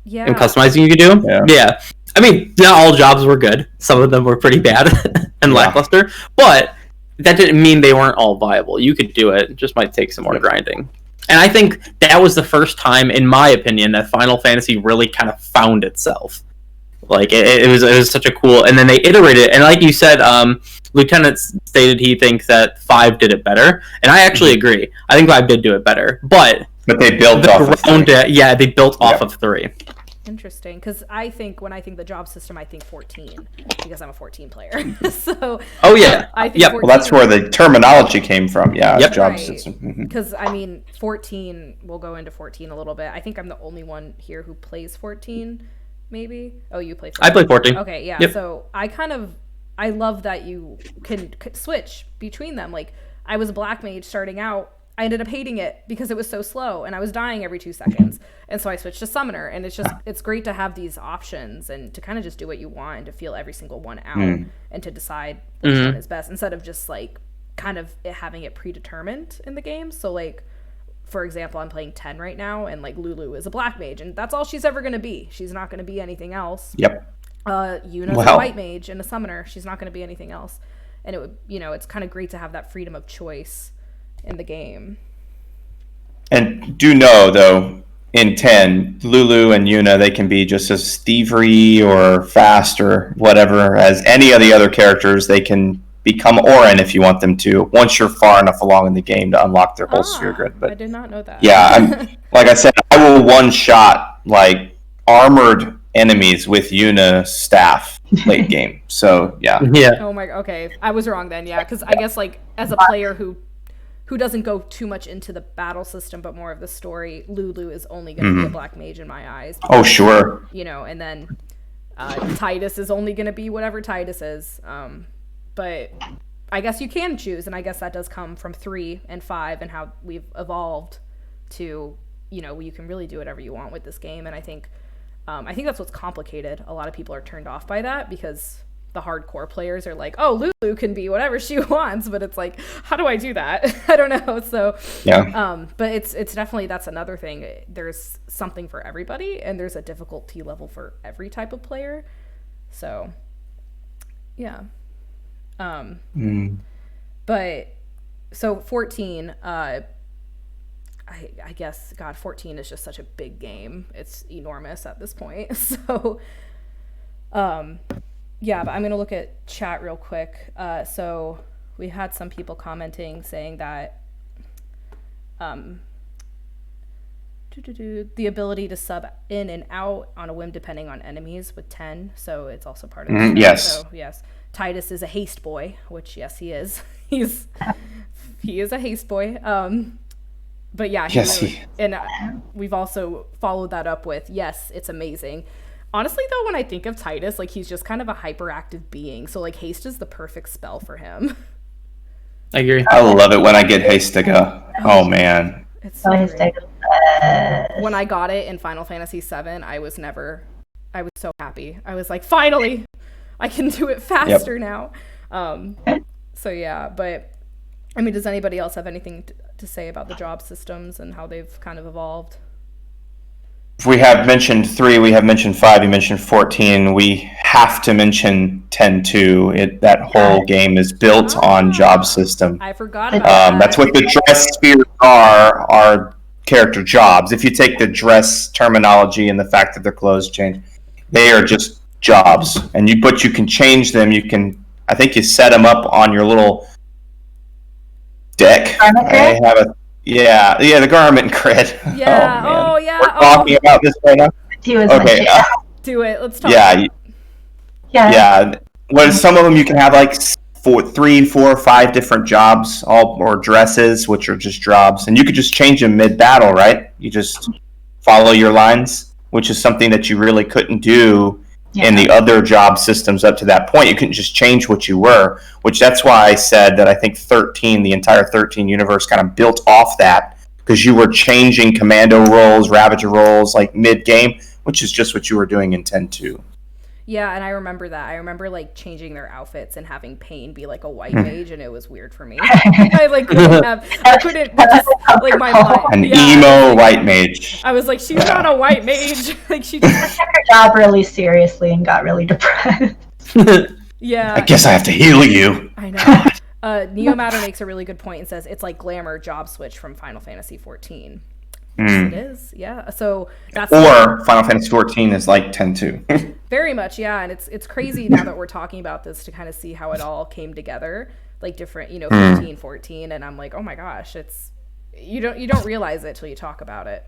you could do. Yeah. I mean, not all jobs were good. Some of them were pretty bad and lackluster, but that didn't mean they weren't all viable. You could do it. It just might take some more grinding. And I think that was the first time, in my opinion, that Final Fantasy really kind of found itself. Like, it was such a cool... And then they iterated, and like you said, Lieutenant stated he thinks that 5 did it better, and I actually agree. I think 5 did do it better, but they built off of 3. They built off of 3. Interesting, because when I think the job system, I think 14, because I'm a 14 player. So I think 14, well, that's where the terminology came from. Job system. Because I mean, 14, we'll go into 14 a little bit. I think I'm the only one here who plays 14, maybe. Oh, you play 14. I play 14. Okay, yeah. Yep. So I love that you can switch between them. Like, I was a black mage starting out. I ended up hating it because it was so slow and I was dying every 2 seconds. And so I switched to summoner, and it's great to have these options and to kind of just do what you want and to feel every single one out and to decide which one is best, instead of just like kind of having it predetermined in the game. So like, for example, I'm playing 10 right now, and like Lulu is a black mage, and that's all she's ever going to be. She's not going to be anything else. Yuna's a white mage and a summoner. She's not going to be anything else. And it would, it's kind of great to have that freedom of choice in the game. And do know, though, in 10, Lulu and Yuna, they can be just as thievery or fast or whatever as any of the other characters. They can become Orin if you want them to, once you're far enough along in the game to unlock their whole sphere grid. But I did not know that. Yeah, like I said, I will one-shot like armored enemies with Yuna staff late game. So yeah. Yeah. Oh my. Okay, I was wrong then. Yeah, because I guess like as a player who doesn't go too much into the battle system, but more of the story, Lulu is only going to be a black mage in my eyes. Oh sure. You know, and then Titus is only going to be whatever Titus is. But I guess you can choose, and I guess that does come from 3 and 5 and how we've evolved to, you know, you can really do whatever you want with this game. And I think that's what's complicated. A lot of people are turned off by that because the hardcore players are like, oh, Lulu can be whatever she wants, but it's like, how do I do that? I don't know. So yeah. But it's definitely, that's another thing. There's something for everybody, and there's a difficulty level for every type of player. So yeah. But so 14, I guess, God, 14 is just such a big game. It's enormous at this point. So, yeah, but I'm going to look at chat real quick. So we had some people commenting saying that the ability to sub in and out on a whim depending on enemies with 10. So it's also part of the yes. So, yes. Titus is a haste boy, which, yes, he is. He is a haste boy. But yeah, we've also followed that up with, yes, it's amazing. Honestly, though, when I think of Titus, like, he's just kind of a hyperactive being. So, like, haste is the perfect spell for him. I agree. I love it when I get Haystaga. Oh man. It's so great. When I got it in Final Fantasy VII, I was so happy. I was like, finally, I can do it faster now. So yeah, but I mean, does anybody else have anything to say about the job systems and how they've kind of evolved? If we have mentioned 3, we have mentioned 5, you mentioned 14, we have to mention 10 too. That whole game is built on job system. I forgot about that. That's what the dress spheres are character jobs. If you take the dress terminology and the fact that their clothes change, they are just jobs. And you can change them. I think you set them up on your little deck. I have the garment grid. Yeah. Oh, yeah. We're talking about this right now. Okay. Do it. Let's talk. Yeah. Well, some of them you can have like 3, 4, 5 different jobs, or dresses, which are just jobs, and you could just change them mid-battle, right? You just follow your lines, which is something that you really couldn't do in the other job systems up to that point. You couldn't just change what you were, which that's why I said that I think 13, the entire 13 universe kind of built off that, because you were changing commando roles, ravager roles, like mid-game, which is just what you were doing in 10-2. Yeah, and I remember that. I remember like changing their outfits and having Pain be like a white mage, and it was weird for me. I couldn't just, like, my mind. Emo white mage. I was like, she's not a white mage. Like, she just took her job really seriously and got really depressed. Yeah. I guess I have to heal you. I know. Neomatter makes a really good point and says it's like glamour job switch from Final Fantasy 14. It is, yeah. So that's Final Fantasy 14 is like 10-2. Very much, yeah. And it's crazy now that we're talking about this to kind of see how it all came together, like different, 15, 14, and I'm like, oh my gosh, it's you don't realize it till you talk about it.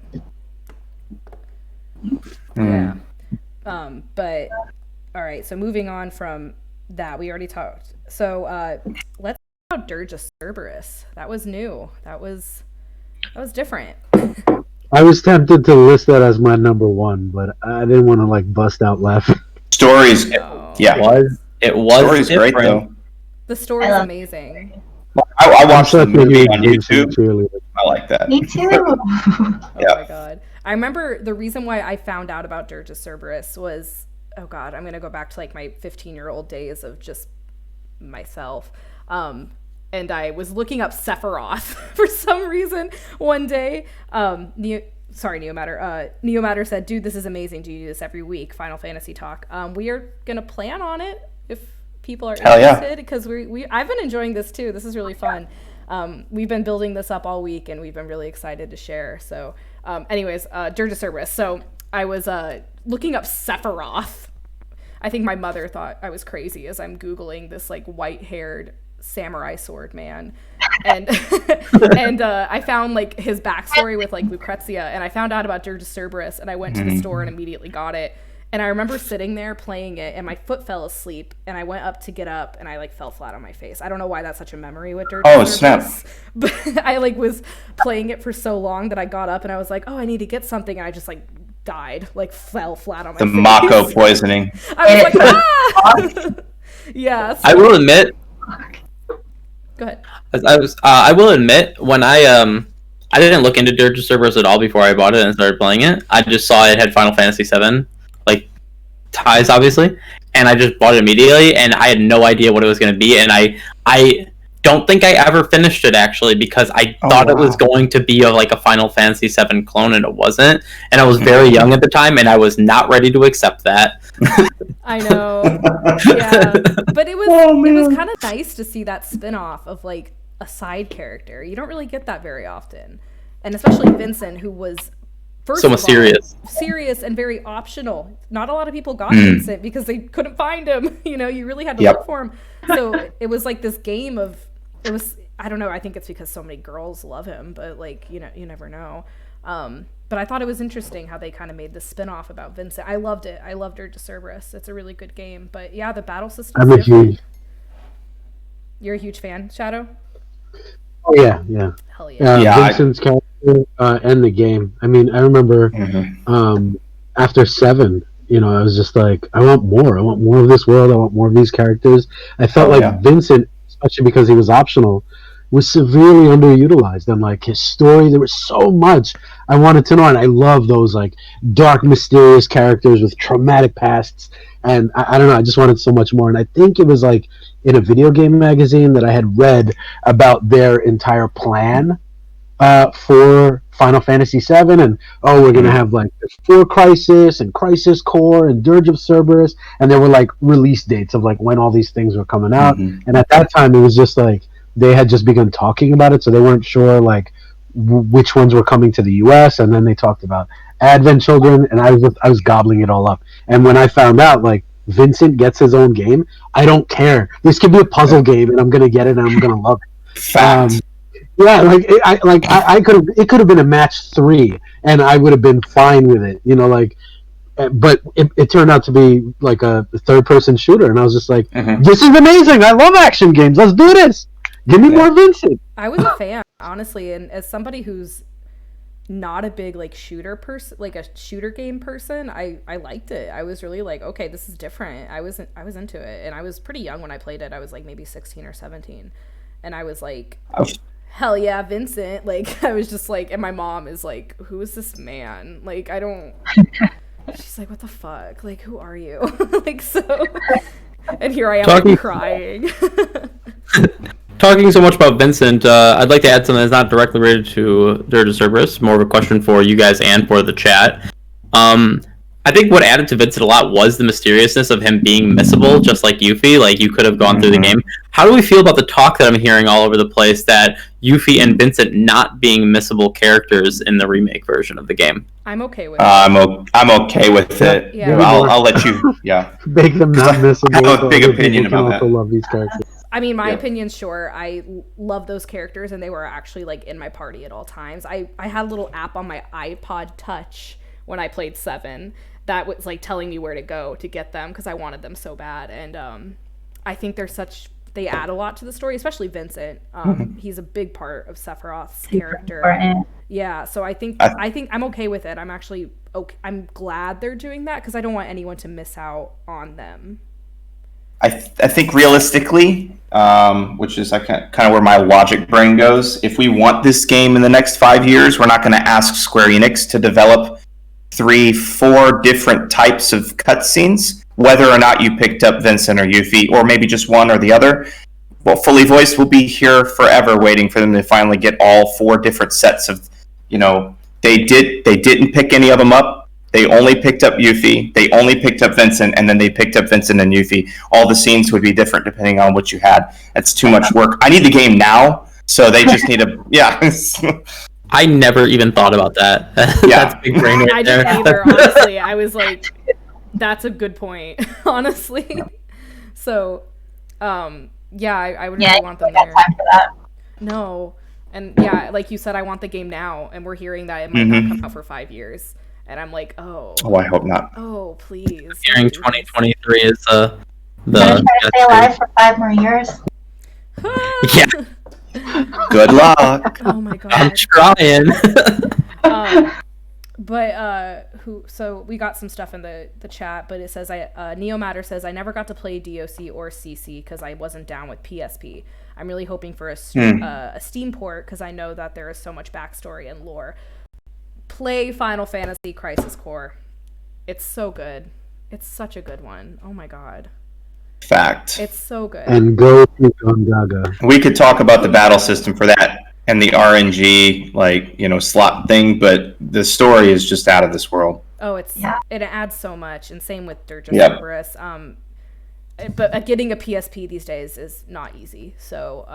Yeah. But all right. So moving on from that, we already talked. So let's talk about Dirge Cerberus. That was new. That was different. I was tempted to list that as my number 1, but I didn't want to like bust out laughing. Stories, It was Story's great though. The story's amazing. I watched the movie on YouTube. I like that. Me too. Oh my god. I remember the reason why I found out about Dirge Cerberus was, oh god, I'm gonna go back to like my 15-year-old days of just myself. And I was looking up Sephiroth for some reason one day. Neomatter. Neomatter said, dude, this is amazing. Do you do this every week? Final Fantasy talk. We are going to plan on it if people are interested, because I've been enjoying this too. This is really fun. We've been building this up all week, and we've been really excited to share. So anyways, Dirge Cerberus. So I was looking up Sephiroth. I think my mother thought I was crazy as I'm Googling this like white-haired samurai sword man, and I found like his backstory with like Lucrezia, and I found out about Dirge Cerberus, and I went to the store and immediately got it, And I remember sitting there playing it, and my foot fell asleep, and I went up to get up, and I like fell flat on my face. I don't know why that's such a memory with Dirge Oh, Service, snap. but I like was playing it for so long that I got up and I was like, oh, I need to get something, and I just like died, like fell flat on my The face. Mako poisoning. I was like, ah! Yeah. So, I will admit, go ahead. I will admit when I didn't look into Dirge Cerberus at all before I bought it and started playing it. I just saw it had Final Fantasy VII like ties, obviously, and I just bought it immediately, and I had no idea what it was going to be, and I don't think I ever finished it actually because I thought it was going to be like a Final Fantasy VII clone, and it wasn't, and I was very young at the time, and I was not ready to accept that. I know. Yeah. But it was kind of nice to see that spin-off of like a side character. You don't really get that very often. And especially Vincent, who was first so mysterious. Serious and very optional. Not a lot of people got Vincent because they couldn't find him. You know, you really had to look for him. So it was like this game of I don't know, I think it's because so many girls love him, but like, you know, you never know. But I thought it was interesting how they kind of made this spin-off about Vincent. I loved it. I loved Dirge Cerberus. It's a really good game. But yeah, the battle system. I'm a huge. You're a huge fan, Shadow? Oh yeah, yeah. Hell yeah. Vincent's character and the game. I mean, I remember after 7, you know, I was just like, I want more. I want more of this world. I want more of these characters. I felt Vincent, especially because he was optional, was severely underutilized. And like his story, there was so much I wanted to know, and I love those like dark, mysterious characters with traumatic pasts. And I don't know, I just wanted so much more. And I think it was like in a video game magazine that I had read about their entire plan for Final Fantasy VII, and we're gonna have like 4 Crisis and Crisis Core and Dirge of Cerberus, and there were like release dates of like when all these things were coming out. And at that time, it was just like they had just begun talking about it, so they weren't sure like which ones were coming to the US. And then they talked about Advent Children, and I was gobbling it all up. And when I found out like Vincent gets his own game, I don't care. This could be a puzzle game, and I'm gonna get it, and I'm gonna love it. Yeah, I could have. It could have been a match 3, and I would have been fine with it. You know, like, but it turned out to be like a third-person shooter, and I was just like, "This is amazing! I love action games. Let's do this. Give me more Vincent." I was a fan, honestly, and as somebody who's not a big like shooter person, like a shooter game person, I liked it. I was really like, okay, this is different. I was into it, and I was pretty young when I played it. I was like maybe 16 or 17, and I was like, hell yeah, Vincent. Like, I was just like, and my mom is like, who is this man? Like, I don't. She's like, what the fuck? Like, who are you? Like, so. And here I am like, crying. Talking so much about Vincent, I'd like to add something that's not directly related to Dirge of Cerberus, more of a question for you guys and for the chat. I think what added to Vincent a lot was the mysteriousness of him being missable, just like Yuffie. Like, you could have gone through the game. How do we feel about the talk that I'm hearing all over the place that Yuffie and Vincent not being missable characters in the remake version of the game? I'm okay with it. I'm okay with it. Yeah. I'll let you. Yeah. Make them not missable. I have a big opinion about that. Love these characters. I mean, my opinion, sure. I love those characters, and they were actually like in my party at all times. I had a little app on my iPod Touch when I played 7 that was like telling me where to go to get them because I wanted them so bad. And I think they add a lot to the story, especially Vincent. He's a big part of Sephiroth's character. Important. Yeah, so I think I'm okay with it. I'm actually okay. I'm glad they're doing that because I don't want anyone to miss out on them. I think realistically, which is kind of where my logic brain goes, if we want this game in the next 5 years, we're not going to ask Square Enix to develop 3-4 different types of cutscenes, whether or not you picked up Vincent or Yuffie, or maybe just one or the other. Well, Fully Voiced will be here forever waiting for them to finally get all 4 different sets of, you know, they didn't pick any of them up. They only picked up Yuffie, they only picked up Vincent, and then they picked up Vincent and Yuffie. All the scenes would be different depending on what you had. That's too much work. I need the game now, so they just need to, yeah. I never even thought about that. That's big brain right I there. didn't either, honestly. I was like, that's a good point, honestly. So, yeah, I would really want them there. Time for that. No. And yeah, like you said, I want the game now, and we're hearing that it might not come out for 5 years. And I'm like, oh, I hope not. oh, please. Hearing don't do this. 2023 is I'm gonna try to stay alive for 5 more years. Yeah. Good luck. Oh my god. I'm trying. So we got some stuff in the chat, but it says Neomatter says I never got to play DOC or CC because I wasn't down with PSP. I'm really hoping for a Steam port because I know that there is so much backstory and lore. Play Final Fantasy Crisis Core. It's so good. It's such a good one. Oh my god. Fact. It's so good. And go to Gongaga. We could talk about the battle system for that and the RNG, slot thing, but the story is just out of this world. Oh, it adds so much, and same with Dirge Yep. Cerberus. But getting a PSP these days is not easy. So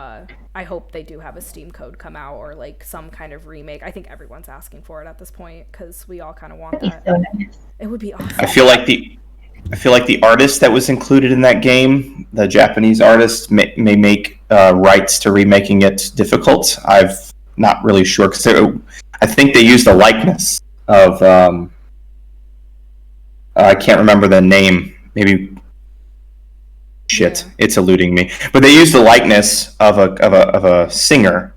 I hope they do have a Steam code come out or like some kind of remake. I think everyone's asking for it at this point because we all kind of want that. So nice. It would be awesome. I feel like the artist that was included in that game, the Japanese artist, may make rights to remaking it difficult. I'm not really sure because I think they used a likeness of I can't remember the name. Maybe it's eluding me. But they used the likeness of a singer.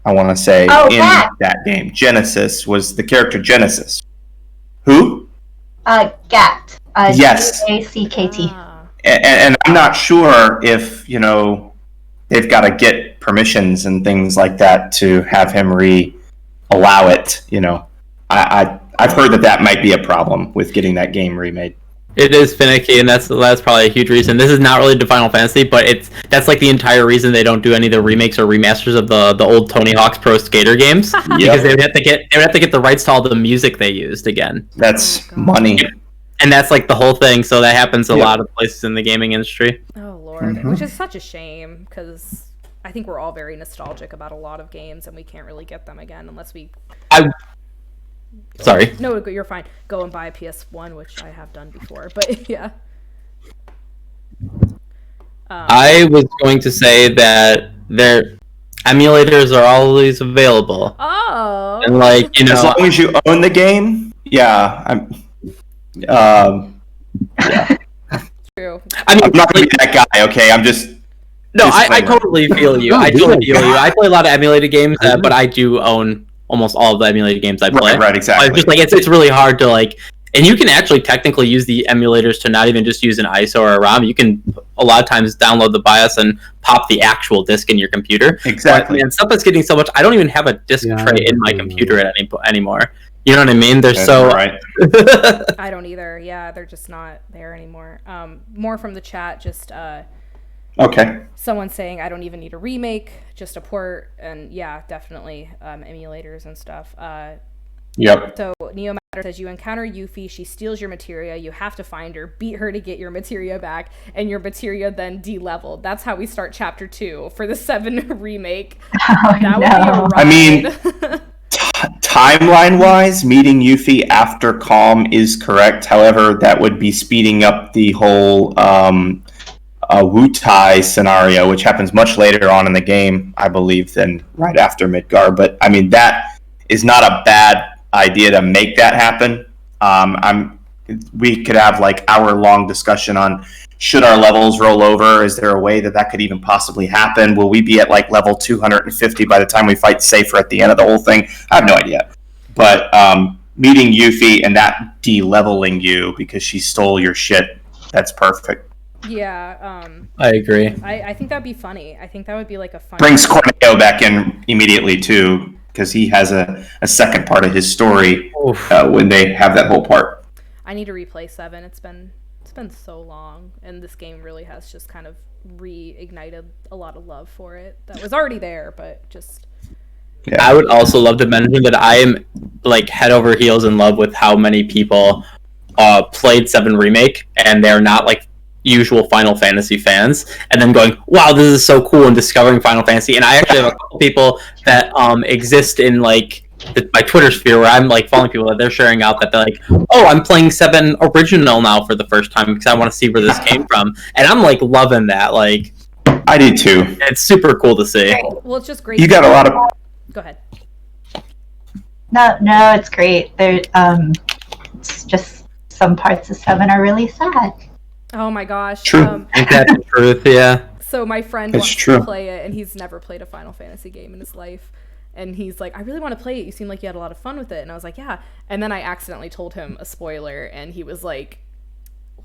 I want to say that game. Genesis was the character Genesis. Who? Gat. Yes. GACKT. And I'm not sure if they've got to get permissions and things like that to have him allow it. I've heard that might be a problem with getting that game remade. It is finicky, and that's probably a huge reason. This is not really to Final Fantasy, but that's like the entire reason they don't do any of the remakes or remasters of the old Tony Hawk's Pro Skater games because they would have to get the rights to all the music they used again. That's money, and that's like the whole thing. So that happens a lot of places in the gaming industry. Oh Lord, which is such a shame because I think we're all very nostalgic about a lot of games, and we can't really get them again unless we. Sorry. No, you're fine. Go and buy a PS1, which I have done before, but yeah. I was going to say that their emulators are always available. Oh. And as long as you own the game, yeah. True. I'm not going to be that guy, okay? I'm just... No, I totally feel you. I totally feel you. I play a lot of emulated games, but I do own almost all of the emulated games I play. Right, exactly. It's just it's really hard to and you can actually technically use the emulators to not even just use an ISO or a ROM. You can a lot of times download the BIOS and pop the actual disc in your computer. Exactly. And stuff that's getting so much. I don't even have a disc tray in my computer anymore. You know what I mean? They're so right. I don't either. Yeah, they're just not there anymore. More from the chat, just okay. Someone saying I don't even need a remake, just a port, and yeah, definitely emulators and stuff. Yep. So Neomatter says you encounter Yuffie, she steals your materia, you have to find her, beat her to get your materia back, and your materia then de-leveled. That's how we start chapter 2 for the 7 remake. Would be a ride. I mean, timeline-wise, meeting Yuffie after Calm is correct. However, that would be speeding up the whole Wutai scenario, which happens much later on in the game, I believe, than right after Midgar. But I mean, that is not a bad idea to make that happen. We could have hour-long discussion on should our levels roll over. Is there a way that could even possibly happen? Will we be at level 250 by the time we fight Safer at the end of the whole thing? I have no idea. But meeting Yuffie and that de-leveling you because she stole your shit, that's perfect. Yeah, I agree. I think that'd be funny. I think that would be a fun. Brings Corneo back in immediately too, because he has a second part of his story when they have that whole part. I need to replay 7. It's been so long, and this game really has just kind of reignited a lot of love for it that was already there, but just. Yeah. I would also love to mention that I am head over heels in love with how many people played 7 Remake, and they're not usual Final Fantasy fans, and then going, wow, this is so cool, and discovering Final Fantasy. And I actually have a couple people that exist in my Twitter sphere where I'm following people that they're sharing out that they're oh, I'm playing 7 Original now for the first time because I want to see where this came from, and I'm loving that. I do too. It's super cool to see. Well, it's just great. You got a lot of. Go ahead. No, it's great. There, it's just some parts of 7 are really sad. Oh my gosh. True. Ain't that the truth? Yeah. So my friend It's wants true. to play it, and he's never played a Final Fantasy game in his life. And he's like, I really want to play it. You seem like you had a lot of fun with it. And I was like, yeah. And then I accidentally told him a spoiler, and he was like,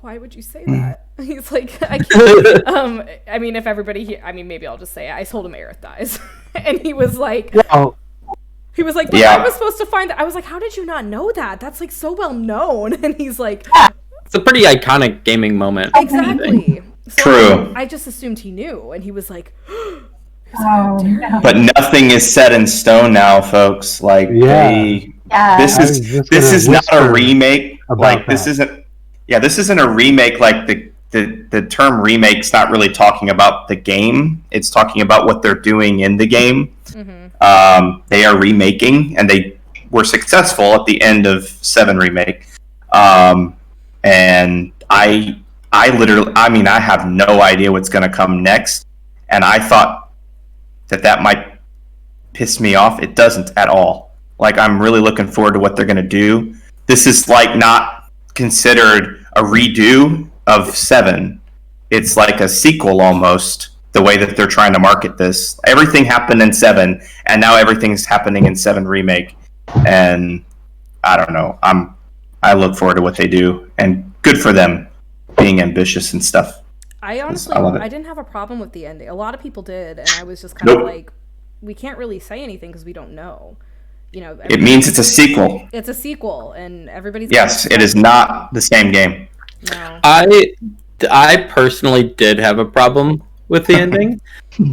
why would you say that? He's like, I can't. I mean, if everybody here, I mean, maybe I'll just say it. I told him Aerith dies. And he was like, Well, he was like, but Yeah. I was supposed to find that. I was like, how did you not know that? That's like so well known. And he's like, It's a pretty iconic gaming moment. exactly. So True. I just assumed he knew. And he was like, Oh, no. But nothing is set in stone now, folks. Like Yeah. Yeah. this I was is just this gonna is not a whisper remake. about Like this that. isn't. Yeah, this isn't a remake. Like the term remake's not really talking about the game. It's talking about what they're doing in the game. They are remaking, and they were successful at the end of 7 remake. And I literally, I mean, I have no idea what's going to come next, and I thought that might piss me off. It doesn't at all. Like, I'm really looking forward to what they're going to do. This is like not considered a redo of 7. It's like a sequel almost, the way that they're trying to market this. Everything happened in 7, and now everything's happening in 7 remake. And I don't know. I look forward to what they do, and good for them being ambitious and stuff. I honestly, I love it. I didn't have a problem with the ending. A lot of people did, and I was just kind of Nope. like, we can't really say anything because we don't know. You know, It means it's a sequel. it's a sequel, and everybody's Yes, it is not the same game. No. I personally did have a problem with the ending,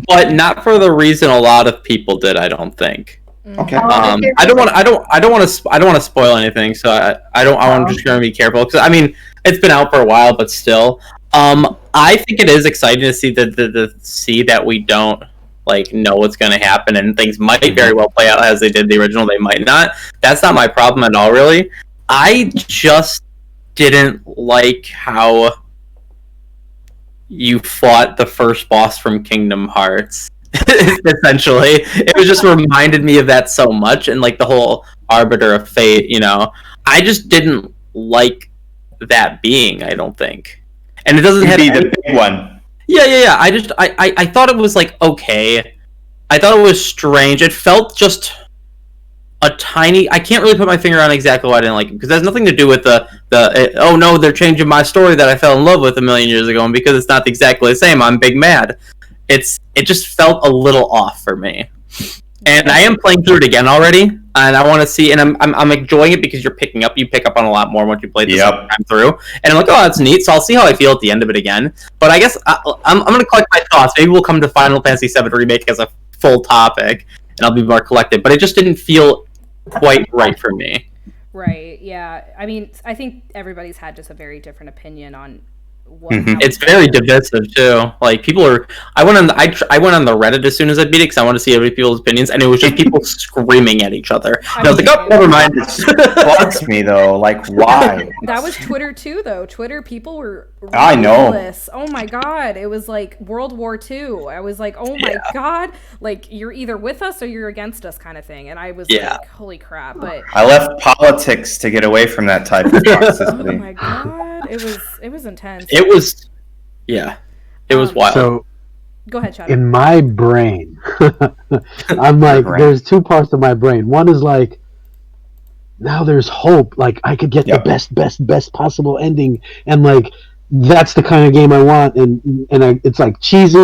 but not for the reason a lot of people did. I don't think. Okay. I don't want to spoil anything, so I'm just going to be careful because I mean it's been out for a while, but still, I think it is exciting to see that we don't like know what's going to happen, and things might very well play out as they did the original. They might not. That's not my problem at all, really. I just didn't like how you fought the first boss from Kingdom Hearts. Essentially, it was just reminded me of that so much, and like the whole Arbiter of Fate. You know, I just didn't like that being. I don't think, and it doesn't have Be any- the big one. Yeah. I thought it was like okay. I thought it was strange. It felt just a tiny. I can't really put my finger on exactly why I didn't like it because it has nothing to do with oh no, they're changing my story that I fell in love with a million years ago, and because it's not exactly the same, I'm big mad. It just felt a little off for me, and I am playing through it again already, and I want to see, and I'm enjoying it because you pick up on a lot more once you play this time through, and I'm like, oh, that's neat. So I'll see how I feel at the end of it again. But I guess I'm going to collect my thoughts. Maybe we'll come to Final Fantasy VII Remake as a full topic, and I'll be more collected. But it just didn't feel quite right for me. Right. Yeah. I mean, I think everybody's had just a very different opinion on what. Mhm. It's very divisive too. Like people are. I went on the Reddit as soon as I beat it because I want to see other people's opinions, and it was just people screaming at each other. And I was like, oh, never mind. It bugs me though. Like, why? That was Twitter too, though. Twitter people were. I know. ruthless. Oh my god! It was like World War II. I was like, oh my god! Like you're either with us or you're against us, kind of thing. And I was like, holy crap! But I left politics to get away from that type of oh toxicity. my god, it was intense. It was, yeah, it was wild. So Go ahead, Shadow. in my brain, I'm like, brain. there's two parts of my brain. One is like, now there's hope. Like I could get Yep. the best possible ending, and like that's the kind of game I want. And it's like cheesy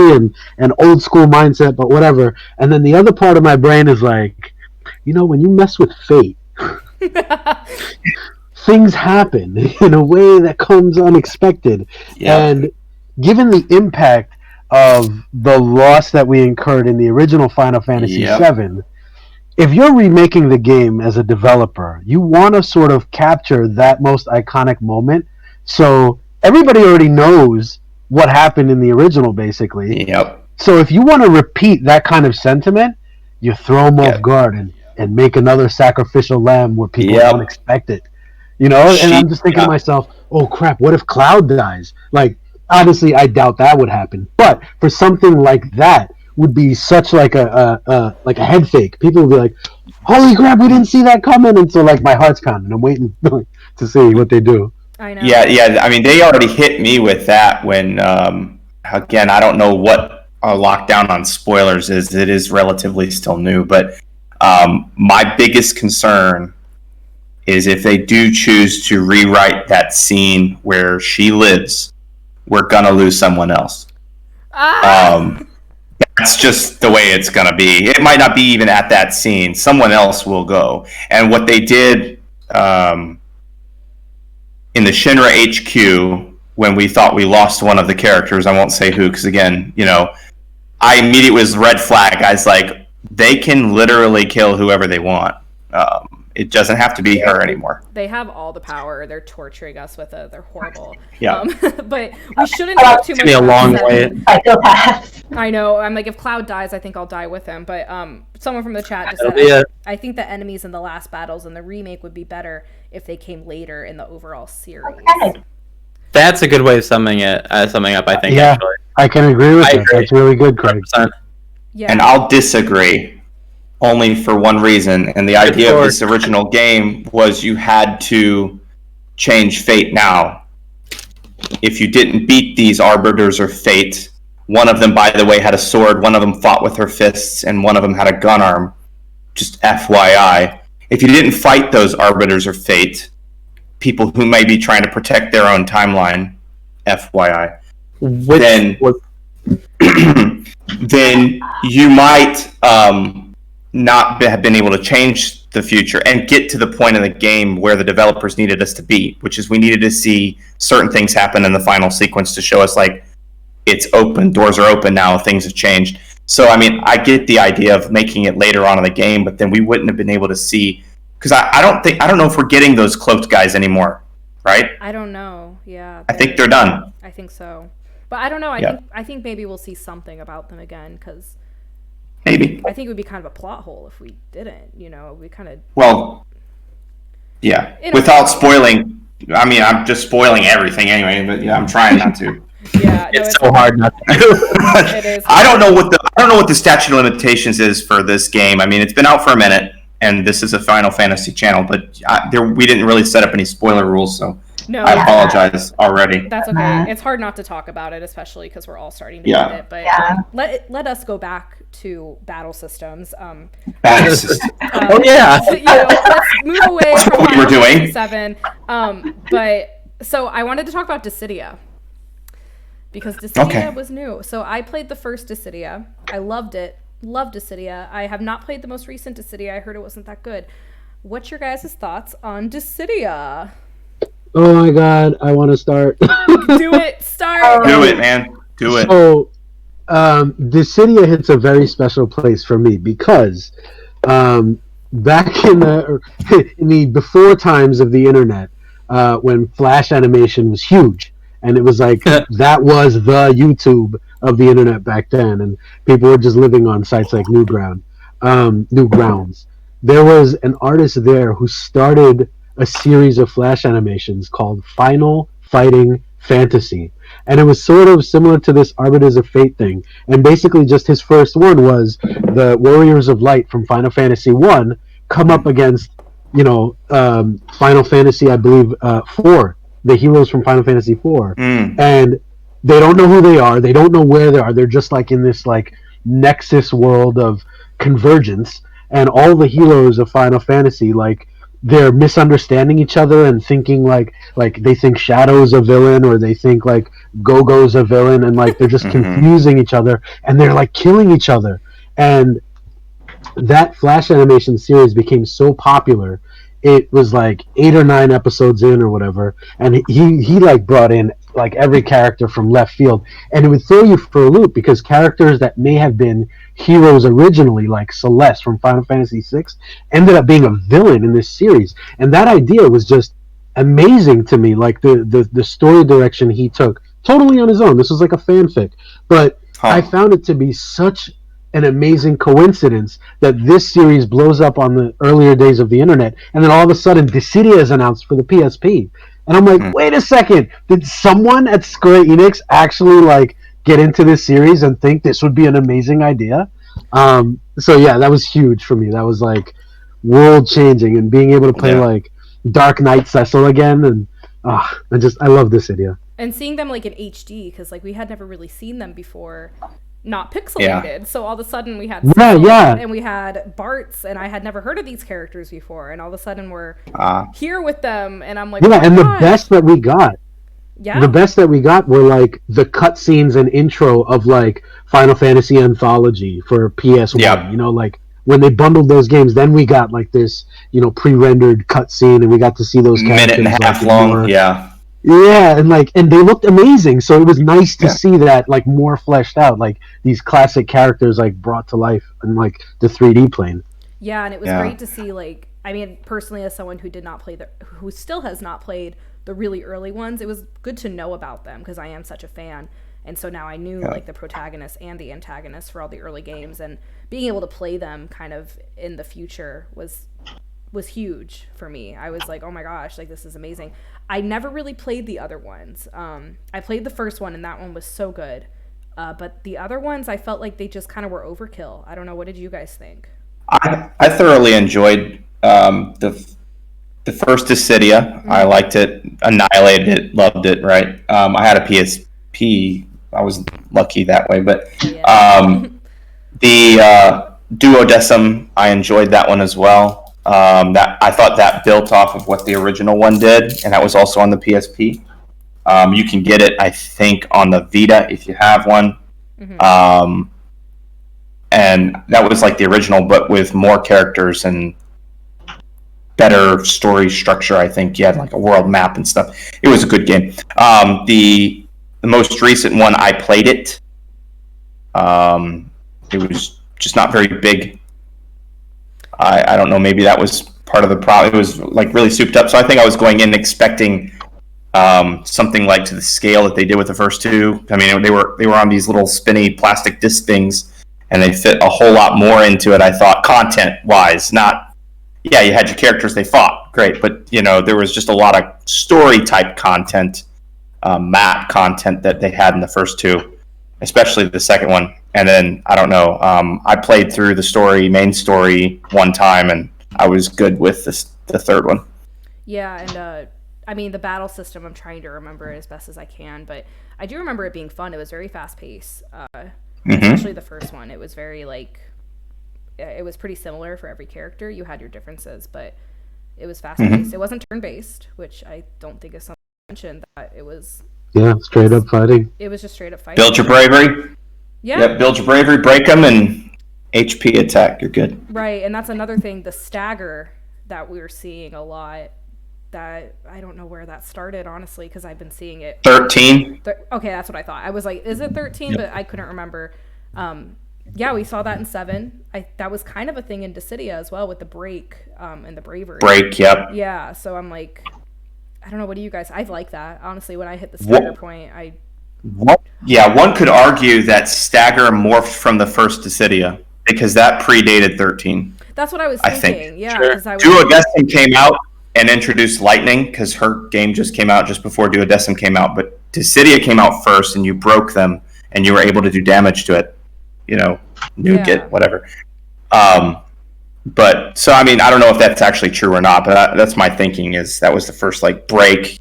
and old school mindset, but whatever. And then the other part of my brain is like, when you mess with fate, things happen in a way that comes unexpected. Yep. And given the impact of the loss that we incurred in the original Final Fantasy Yep. VII, if you're remaking the game as a developer, you want to sort of capture that most iconic moment. So everybody already knows what happened in the original, basically. Yep. So if you want to repeat that kind of sentiment, you throw them off guard and make another sacrificial lamb where people Yep. don't expect it. And I'm just thinking to myself, oh crap, what if Cloud dies? Like, obviously I doubt that would happen, but for something like that would be such like a head fake. People would be like, holy crap, we didn't see that coming. And so like my heart's pounding. I'm waiting to see what they do. I know. Yeah. I mean, they already hit me with that when, again, I don't know what our lockdown on spoilers is. It is relatively still new, but my biggest concern is if they do choose to rewrite that scene where she lives, we're gonna lose someone else. That's just the way it's gonna be. It might not be even at that scene. Someone else will go. And what they did in the Shinra HQ when we thought we lost one of the characters, I won't say who, because again, I immediately was red flag. I was like, they can literally kill whoever they want. It doesn't have to be her anymore. They have all the power. They're torturing us with it. They're horrible. Yeah. But we shouldn't talk too much. It's gonna be a long way. Psychopaths. I know. I'm like, if Cloud dies, I think I'll die with him. But someone from the chat just That'll be said, it. I think the enemies in the last battles in the remake would be better if they came later in the overall series. Okay. That's a good way of summing up, I think, Yeah. actually. I can agree with I that. agree. That's really good, Craig. 100%. Yeah. And I'll disagree only for one reason. And the idea of this original game was you had to change fate now. If you didn't beat these arbiters of fate, one of them, by the way, had a sword, one of them fought with her fists, and one of them had a gun arm. Just FYI. If you didn't fight those arbiters of fate, people who may be trying to protect their own timeline, FYI, then you might not have been able to change the future and get to the point in the game where the developers needed us to be, which is we needed to see certain things happen in the final sequence to show us, like, it's open, doors are open now, things have changed. So, I mean, I get the idea of making it later on in the game, but then we wouldn't have been able to see, because I don't know if we're getting those cloaked guys anymore, right? I don't know. Yeah. I think they're done. I think so. But I don't know. I think maybe we'll see something about them again, because Maybe. I think it would be kind of a plot hole if we didn't. We kind of. Well, yeah. Without spoiling, I mean, I'm just spoiling everything anyway, but yeah, I'm trying not to. Yeah, no, It's so hard not to do. It is. I don't know what the statute of limitations is for this game. I mean, it's been out for a minute, and this is a Final Fantasy channel, but we didn't really set up any spoiler rules, so No, I apologize already. that's okay. It's hard not to talk about it, especially because we're all starting to get it. But let us go back to battle systems. Bad system. Oh, yeah. Let's move away That's from what we were Final doing. Fantasy 7. But so I wanted to talk about Dissidia, because Dissidia was new. So I played the first Dissidia. I loved it. Loved Dissidia. I have not played the most recent Dissidia. I heard it wasn't that good. What's your guys' thoughts on Dissidia? Oh my god, I want to start. Do it. Start. Do it, man. Do it. So, Dissidia hits a very special place for me because back in the before times of the internet, when Flash animation was huge, and it was like that was the YouTube of the internet back then, and people were just living on sites like Newgrounds. There was an artist there who started a series of Flash animations called Final Fighting Fantasy, and it was sort of similar to this Arbiters of Fate thing, and basically just his first one was the Warriors of Light from Final Fantasy 1 come up against Final Fantasy, I believe, 4, the heroes from Final Fantasy 4, and they don't know who they are, they don't know where they are, they're just like in this like nexus world of convergence, and all the heroes of Final Fantasy, like, they're misunderstanding each other and thinking like they think Shadow's a villain, or they think like Gogo's a villain, and like they're just confusing each other, and they're like killing each other. And that Flash animation series became so popular, it was like 8 or 9 episodes in or whatever, and he like brought in like every character from left field, and it would throw you for a loop because characters that may have been heroes originally, like Celeste from Final Fantasy VI, ended up being a villain in this series. And that idea was just amazing to me, like the story direction he took totally on his own. This was like a fanfic, but I found it to be such an amazing coincidence that this series blows up on the earlier days of the internet, and then all of a sudden Dissidia is announced for the PSP. And I'm like, wait a second, did someone at Square Enix actually like get into this series and think this would be an amazing idea? So yeah, that was huge for me. That was like world changing, and being able to play like Dark Knight Cecil again, and I love Dissidia. And seeing them like in HD, because like we had never really seen them before, not pixelated. So all of a sudden we had Cecil, and we had Bart's, and I had never heard of these characters before, and all of a sudden we're here with them, and I'm like, and the best that we got. Yeah. The best that we got were like the cutscenes and intro of like Final Fantasy Anthology for PS1. Yeah. You know, like when they bundled those games, then we got like this, pre-rendered cutscene, and we got to see those characters. Minute and a half long. Yeah, and they looked amazing. So it was nice to see that like more fleshed out, like these classic characters like brought to life in like the 3D plane. Yeah, and it was great to see. Like, I mean, personally, as someone who did not play who still has not played the really early ones, it was good to know about them because I am such a fan. And so now I knew like the protagonist and the antagonist for all the early games, and being able to play them kind of in the future was huge for me. I was like, oh my gosh, like this is amazing. I never really played the other ones. I played the first one, and that one was so good. But the other ones, I felt like they just kind of were overkill. I don't know. What did you guys think? I thoroughly enjoyed the first Dissidia. Mm-hmm. I liked it, annihilated it, loved it. Right. I had a PSP. I was lucky that way, but the Duodecim, I enjoyed that one as well. That I thought that built off of what the original one did, and that was also on the PSP. You can get it, I think, on the Vita if you have one. Mm-hmm. And that was like the original, but with more characters and better story structure. I think you had like a world map and stuff. It was a good game. The most recent one, I played it. It was just not very big. I don't know. Maybe that was part of the problem. It was like really souped up. So I think I was going in expecting something like to the scale that they did with the first two. I mean, they were on these little spinny plastic disc things, and they fit a whole lot more into it. I thought content-wise, not. Yeah, you had your characters, they fought, great, but there was just a lot of story-type content, map content that they had in the first two, especially the second one. And then I don't know, I played through the main story one time, and I was good with the third one. Yeah, and I mean the battle system, I'm trying to remember it as best as I can, but I do remember it being fun. It was very fast-paced, especially the first one. It was very it was pretty similar for every character. You had your differences, but it was fast-paced. Mm-hmm. It wasn't turn-based, which I don't think is something to mention. That it was straight up fighting. It was just straight up fighting. Build your bravery. Yeah, build your bravery, break them, and HP attack. You're good. Right, and that's another thing. The stagger that we were seeing a lot. That I don't know where that started, honestly, because I've been seeing it. 13. Okay, that's what I thought. I was like, is it 13? Yep. But I couldn't remember. Yeah, we saw that in 7. That was kind of a thing in Dissidia as well with the break and the bravery. Break, yep. Yeah, so I'm like, I don't know. What do you guys? I like that, honestly. When I hit the stagger point, one could argue that stagger morphed from the first Dissidia because that predated 13. That's what I was thinking. I think. Yeah, sure. Duodecim came out and introduced Lightning because her game just came out just before Duodecim came out, but Dissidia came out first, and you broke them, and you were able to do damage to it. Nuke it, whatever. But so I mean, I don't know if that's actually true or not, but that's my thinking. Is that was the first break.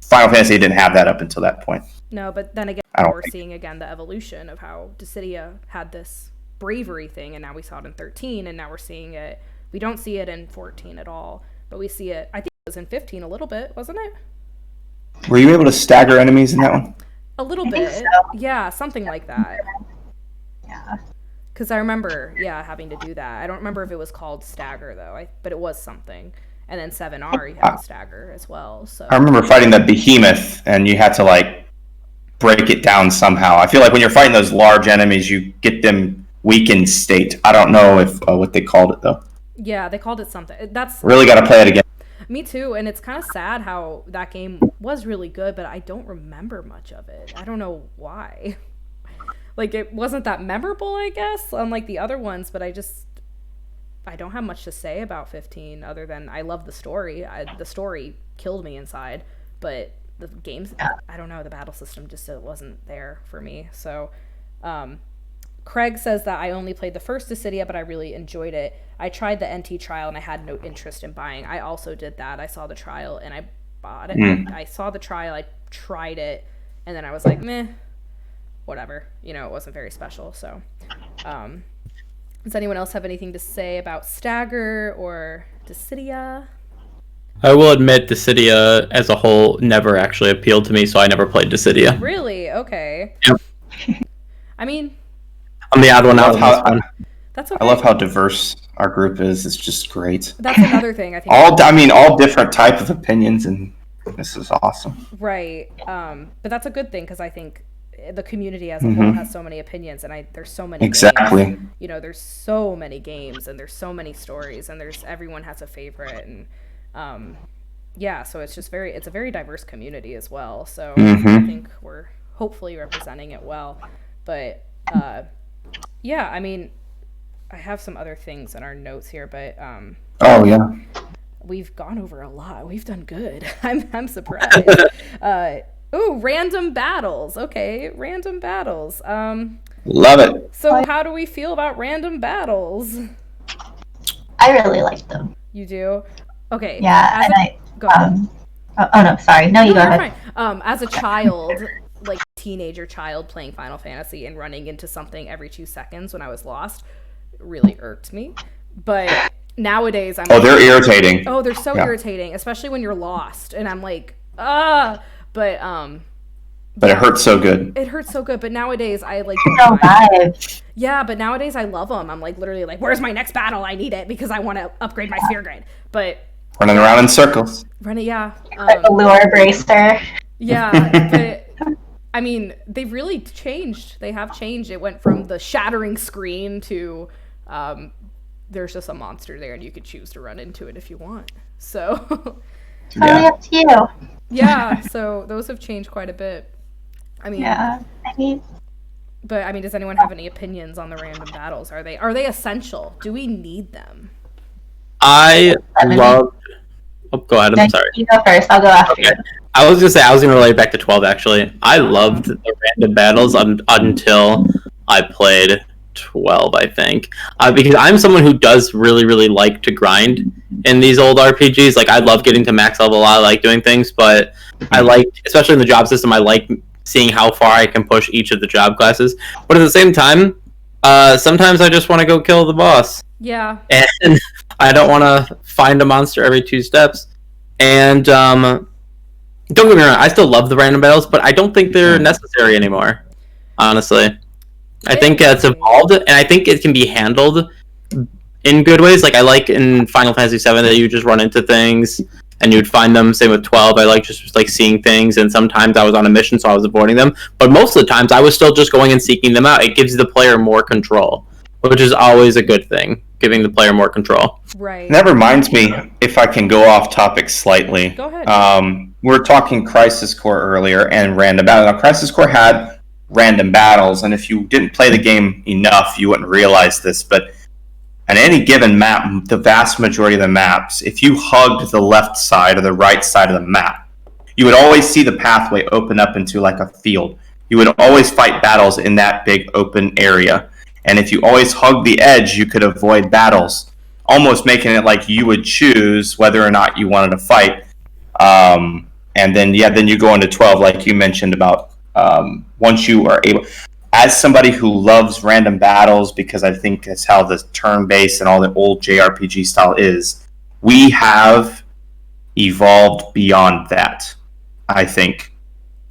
Final Fantasy didn't have that up until that point. No, but then again, we're seeing again the evolution of how Dissidia had this bravery thing, and now we saw it in 13, and now we're seeing it. We don't see it in 14 at all, but we see it. I think it was in 15 a little bit, wasn't it? Were you able to stagger enemies in that one? A little bit, so. Yeah, something like that. Yeah. Because I remember, having to do that. I don't remember if it was called stagger though, but it was something. And then 7R, you had to stagger as well. So I remember fighting the behemoth, and you had to break it down somehow. I feel like when you're fighting those large enemies, you get them weakened state. I don't know if what they called it though. Yeah, they called it something. That's really got to play it again. Me too, and it's kind of sad how that game was really good, but I don't remember much of it. I don't know why. It wasn't that memorable, I guess, unlike the other ones, but I don't have much to say about 15 other than I love the story. The story killed me inside, but the games, I don't know, the battle system just wasn't there for me. So, Craig says that I only played the first Dissidia, but I really enjoyed it. I tried the NT trial and I had no interest in buying. I also did that. I saw the trial and I bought it. I saw the trial, I tried it, and then I was like, meh, whatever. You know, it wasn't very special. So, does anyone else have anything to say about Stagger or Dissidia? I will admit Dissidia as a whole never actually appealed to me, so I never played Dissidia. Really? Okay. Yep. I mean, I'm the odd one out. That's okay. I love how diverse our group is. It's just great. That's another thing I think. All different type of opinions, and this is awesome. Right. But that's a good thing because I think the community as a whole has so many opinions, and there's so many exactly. Games. You know, there's so many games, and there's so many stories, and everyone has a favorite, and yeah. So it's just it's a very diverse community as well. So I think we're hopefully representing it well. But yeah, I mean, I have some other things in our notes here, but oh yeah, we've gone over a lot. We've done good. I'm surprised. Ooh, random battles. Okay, random battles. Love it. So how do we feel about random battles? I really like them. You do? Okay. Yeah, go ahead. Oh no, sorry. No, you go ahead. Fine. As a child, like teenager child playing Final Fantasy and running into something every 2 seconds when I was lost really irked me. But nowadays I'm they're irritating. Oh, they're so irritating, especially when you're lost and I'm like, but it hurts so good. It hurts so good, but nowadays I like so bad. Yeah, but nowadays I love them. I'm like literally like, where's my next battle? I need it because I want to upgrade my sphere grade. But running around in circles. Yeah. Like a lure bracer. Yeah, but I mean, they've really changed. They have changed. It went from the shattering screen to there's just a monster there and you could choose to run into it if you want. So totally up to you. Yeah, so those have changed quite a bit. I mean, but does anyone have any opinions on the random battles? Are they essential? Do we need them? I love. Oh, go ahead. I'm sorry. You go first. I'll go after you. I was gonna relate back to 12. Actually, I loved the random battles until I played 12. I think because I'm someone who does really, really like to grind in these old RPGs. Like I love getting to max level. I like doing things, but I like, especially in the job system, I like seeing how far I can push each of the job classes. But at the same time, sometimes I just want to go kill the boss. Yeah. And I don't want to find a monster every 2 steps. And don't get me wrong, I still love the random battles, but I don't think they're necessary anymore. Honestly, I think it's evolved, and I think it can be handled in good ways. Like I like in Final Fantasy VII that you just run into things and you'd find them. Same with 12. I like just like seeing things, and sometimes I was on a mission, so I was avoiding them. But most of the times, I was still just going and seeking them out. It gives the player more control, which is always a good thing, giving the player more control. Right. That reminds me, if I can go off topic slightly. Go ahead. We were talking Crisis Core earlier and random battle. Now, Crisis Core had random battles, and if you didn't play the game enough, you wouldn't realize this, but on any given map, the vast majority of the maps, if you hugged the left side or the right side of the map, you would always see the pathway open up into like a field. You would always fight battles in that big open area. And if you always hugged the edge, you could avoid battles, almost making it like you would choose whether or not you wanted to fight. And then you go into 12, like you mentioned about once you are able... As somebody who loves random battles, because I think that's how the turn-based and all the old JRPG style is, we have evolved beyond that, I think.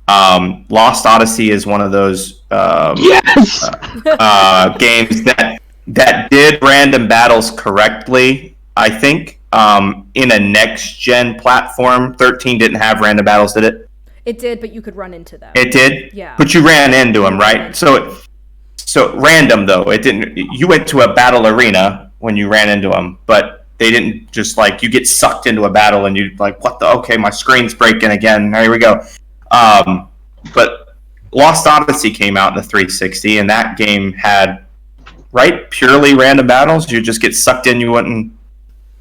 Lost Odyssey is one of those games that did random battles correctly, I think. In a next-gen platform, 13 didn't have random battles, did it? It did, but you could run into them. It did? Yeah. But you ran into them, right? So random, though. It didn't. You went to a battle arena when you ran into them, but they didn't just, like, you get sucked into a battle and you like, what the? Okay, my screen's breaking again. Here we go. But Lost Odyssey came out in the 360, and that game had, purely random battles. You just get sucked in. You wouldn't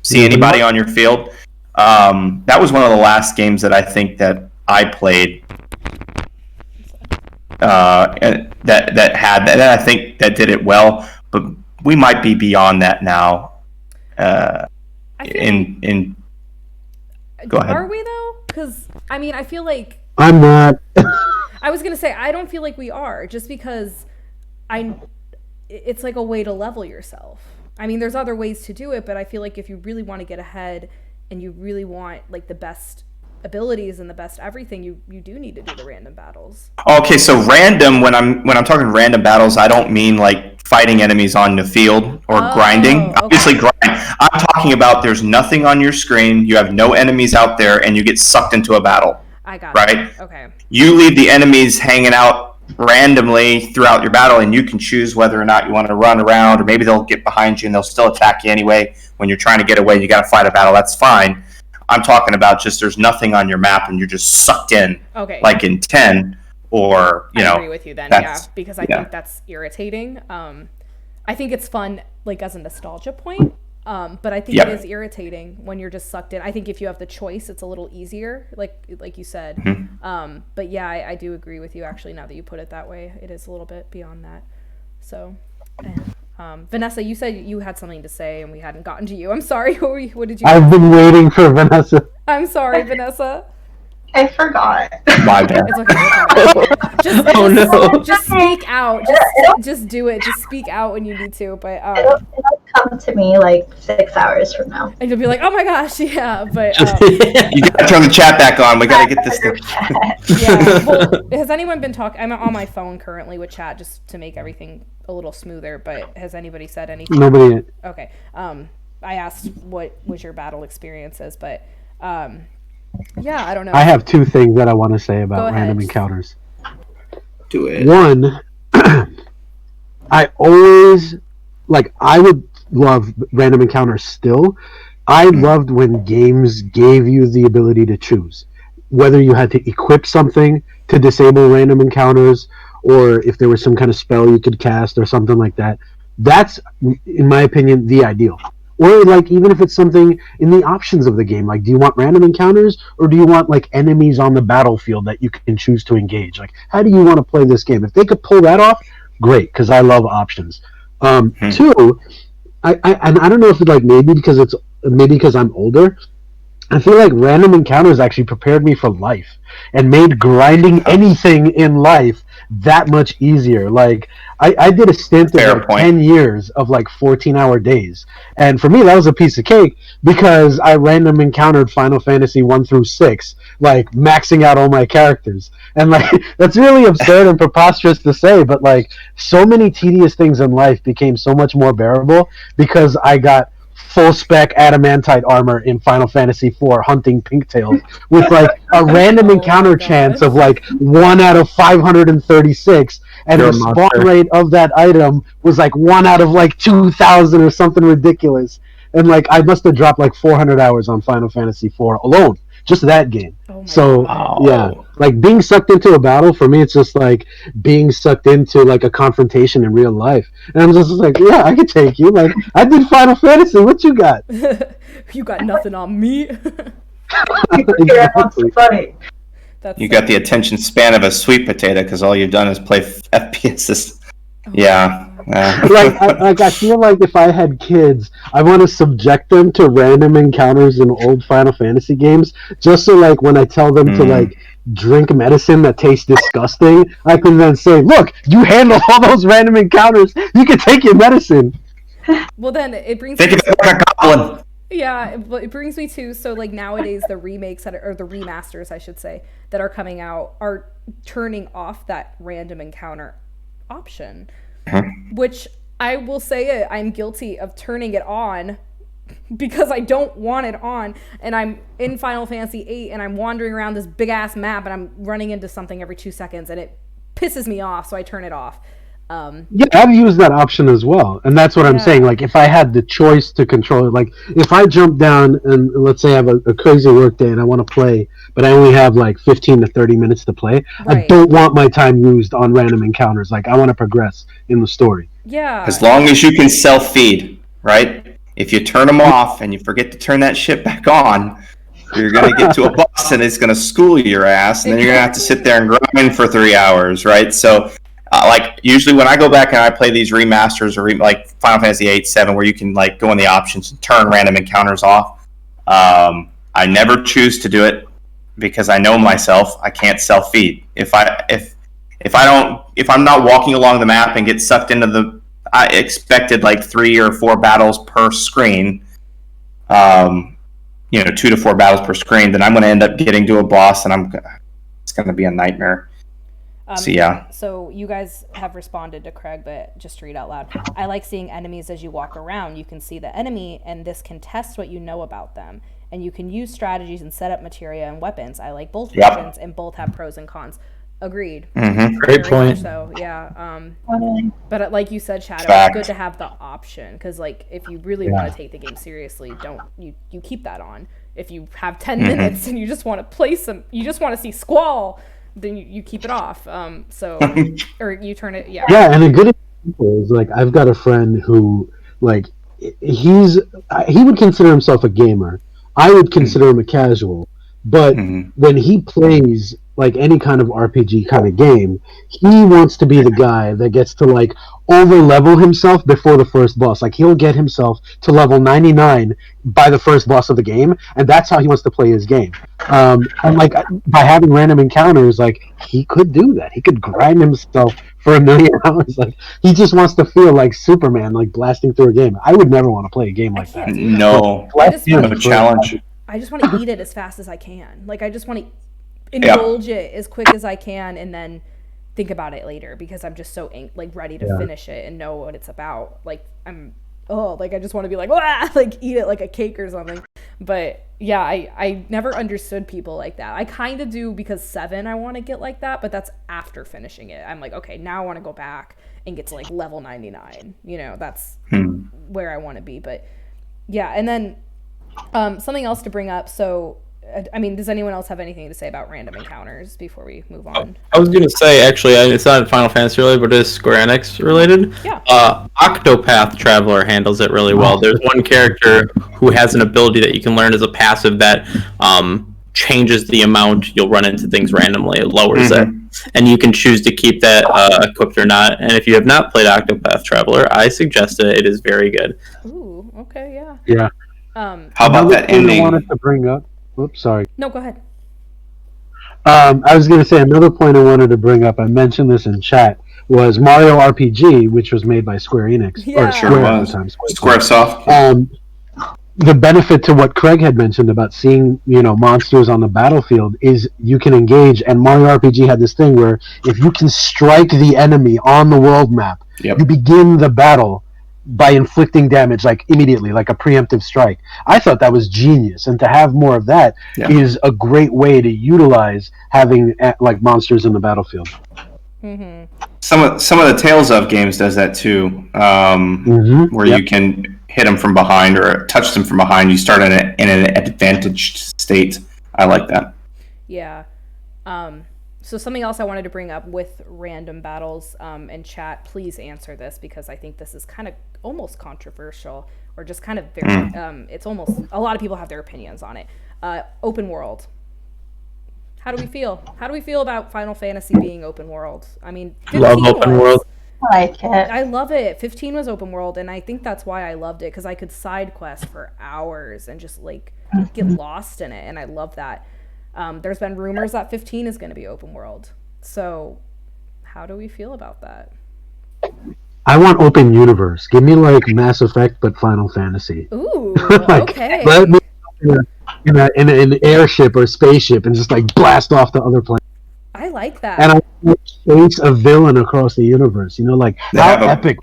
see anybody on your field. That was one of the last games that I think that I played that had that. And I think that did it well, but we might be beyond that now. Go ahead. Are we though? Because I mean, I feel like I'm not. I was gonna say I don't feel like we are, just because it's like a way to level yourself. I mean, there's other ways to do it, but I feel like if you really want to get ahead and you really want like the best abilities and the best everything, you do need to do the random battles. Okay, so random, when I'm talking random battles, I don't mean like fighting enemies on the field or grinding. Okay. Obviously grind. I'm talking about there's nothing on your screen, you have no enemies out there, and you get sucked into a battle. I got right? it. Okay. You leave the enemies hanging out randomly throughout your battle, and you can choose whether or not you want to run around, or maybe they'll get behind you and they'll still attack you anyway. When you're trying to get away, you got to fight a battle. That's fine. I'm talking about just there's nothing on your map and you're just sucked in, like in 10, or I agree with you then, because I think that's irritating. I think it's fun, like as a nostalgia point, but I think it is irritating when you're just sucked in. I think if you have the choice, it's a little easier, like you said. Mm-hmm. But yeah, I do agree with you. Actually, now that you put it that way, it is a little bit beyond that. So, Vanessa, you said you had something to say and we hadn't gotten to you. I'm sorry. What did you? I've been waiting for Vanessa. I'm sorry, Vanessa. I forgot. My bad. It's okay. Just speak out. Just do it. Just speak out when you need to. But it'll come to me like 6 hours from now. And you'll be like, "Oh my gosh, yeah." But you gotta turn the chat back on. We gotta get this thing. Yeah. Well, has anyone been talking? I'm on my phone currently with chat just to make everything a little smoother. But has anybody said anything? Nobody yet. Okay. I asked what was your battle experiences, but yeah, I don't know. I have two things that I want to say about random encounters. Do it. One, I always, I would love random encounters still. I loved when games gave you the ability to choose. Whether you had to equip something to disable random encounters, or if there was some kind of spell you could cast or something like that. That's, in my opinion, the ideal. Or even if it's something in the options of the game, do you want random encounters or do you want enemies on the battlefield that you can choose to engage? How do you want to play this game? If they could pull that off, great, because I love options. Two, I don't know if maybe because I'm older, I feel like random encounters actually prepared me for life and made grinding anything in life that much easier. I did a stint of 10 years of 14-hour days, and for me that was a piece of cake because I random encountered Final Fantasy 1 through 6, maxing out all my characters. And that's really absurd and preposterous to say, but so many tedious things in life became so much more bearable because I got full spec adamantite armor in Final Fantasy IV hunting Pinktails with a random encounter chance of 1 out of 536, and the spawn rate of that item was 1 out of 2,000 or something ridiculous. And I must have dropped 400 hours on Final Fantasy IV alone, just that game. Being sucked into a battle for me, it's just being sucked into a confrontation in real life. And I'm just yeah, I could take you. I did Final Fantasy. What you got? You got nothing on me. Exactly. Funny. You got the attention span of a sweet potato because all you've done is play FPSs. Yeah. I feel if I had kids, I want to subject them to random encounters in old Final Fantasy games, just so when I tell them to drink medicine that tastes disgusting, I can then say, look, you handle all those random encounters, you can take your medicine. Well, then it brings think of it like a goblin. Yeah, but it brings me to nowadays the remakes or the remasters, I should say, that are coming out are turning off that random encounter option, which I will say I'm guilty of turning it on because I don't want it on, and I'm in Final Fantasy VIII and I'm wandering around this big ass map and I'm running into something every 2 seconds and it pisses me off, so I turn it off. Yeah, I've used that option as well, and that's what I'm saying. If I had the choice to control it, if I jump down and let's say I have a crazy work day and I want to play, but I only have 15 to 30 minutes to play, I don't want my time used on random encounters. I want to progress in the story. Yeah. As long as you can self-feed, right? If you turn them off and you forget to turn that shit back on, You're going to get to a boss and it's going to school your ass, and then you're going to have to sit there and grind for 3 hours, right? So, like, usually when I go back and I play these remasters or like Final Fantasy 8, 7, where you can like go in the options and turn random encounters off, I never choose to do it because I know myself. I can't self-feed. If I'm not walking along the map and get sucked into the expected like 3 or 4 battles per screen, 2 to 4 battles per screen, then I'm going to end up getting to a boss, and it's going to be a nightmare. So yeah. So you guys have responded to Craig, but just to read out loud, I like seeing enemies as you walk around. You can see the enemy, and this can test what you know about them. And you can use strategies and set up materia and weapons. I like both versions, and both have pros and cons. Agreed. Mm-hmm. Great point. So yeah. But like you said, Shadow, Fact. it's good to have the option, because like if you really want to take the game seriously, you keep that on. If you have 10 minutes and you just want to play you just want to see Squall, then you keep it off. Or you turn it. Yeah. Yeah, and a good example is like I've got a friend who like he would consider himself a gamer. I would consider him a casual. But when he plays like any kind of RPG kind of game, he wants to be the guy that gets to like over level himself before the first boss. Like he'll get himself to level 99 by the first boss of the game, and that's how he wants to play his game. And like by having random encounters, like he could do that. He could grind himself for 1,000,000 hours. Like he just wants to feel like Superman, like blasting through a game. I would never want to play a game like that. No, No challenge. I just want to eat it as fast as I can. Like I just want to indulge it as quick as I can, and then think about it later, because I'm just so ready to finish it and know what it's about. Like I just want to be like, like eat it like a cake or something. But yeah, I never understood people like that. I kind of do, because 7 I want to get like that, but that's after finishing it. I'm like, okay, now I want to go back and get to like level 99. That's where I want to be. But yeah, and then something else to bring up. So I mean, does anyone else have anything to say about random encounters before we move on? I was going to say, actually, it's not Final Fantasy related, but it is Square Enix related. Yeah. Octopath Traveler handles it really well. There's one character who has an ability that you can learn as a passive that changes the amount you'll run into things randomly. It lowers it. And you can choose to keep that equipped or not. And if you have not played Octopath Traveler, I suggest it. It is very good. Ooh, okay, yeah. Yeah. How about that ending? I wanted to bring up. Oops, sorry. No, go ahead. I was going to say another point I wanted to bring up. I mentioned this in chat. Was Mario RPG, which was made by Square Enix, or Square at the time, Squaresoft. The benefit to what Craig had mentioned about seeing monsters on the battlefield is you can engage. And Mario RPG had this thing where if you can strike the enemy on the world map, you begin the battle by inflicting damage like immediately, like a preemptive strike. I thought that was genius, and to have more of that is a great way to utilize having like monsters in the battlefield. Some of the Tales of games does that too, where you can hit them from behind or touch them from behind. You start in an advantaged state. I like that. Yeah. So something else I wanted to bring up with random battles, in chat, please answer this, because I think this is kind of almost controversial, or just kind of very, it's almost, a lot of people have their opinions on it. Open world. How do we feel? How do we feel about Final Fantasy being open world? I mean, Love open world. I like it. I love it. 15 was open world, and I think that's why I loved it, because I could side quest for hours and just like get lost in it, and I love that. There's been rumors that 15 is going to be open world. So how do we feel about that? I want open universe. Give me like Mass Effect, but Final Fantasy. Ooh, like, okay. Let me in an airship or spaceship and just like blast off to other planets. I like that. And I want to chase a villain across the universe. Like how epic.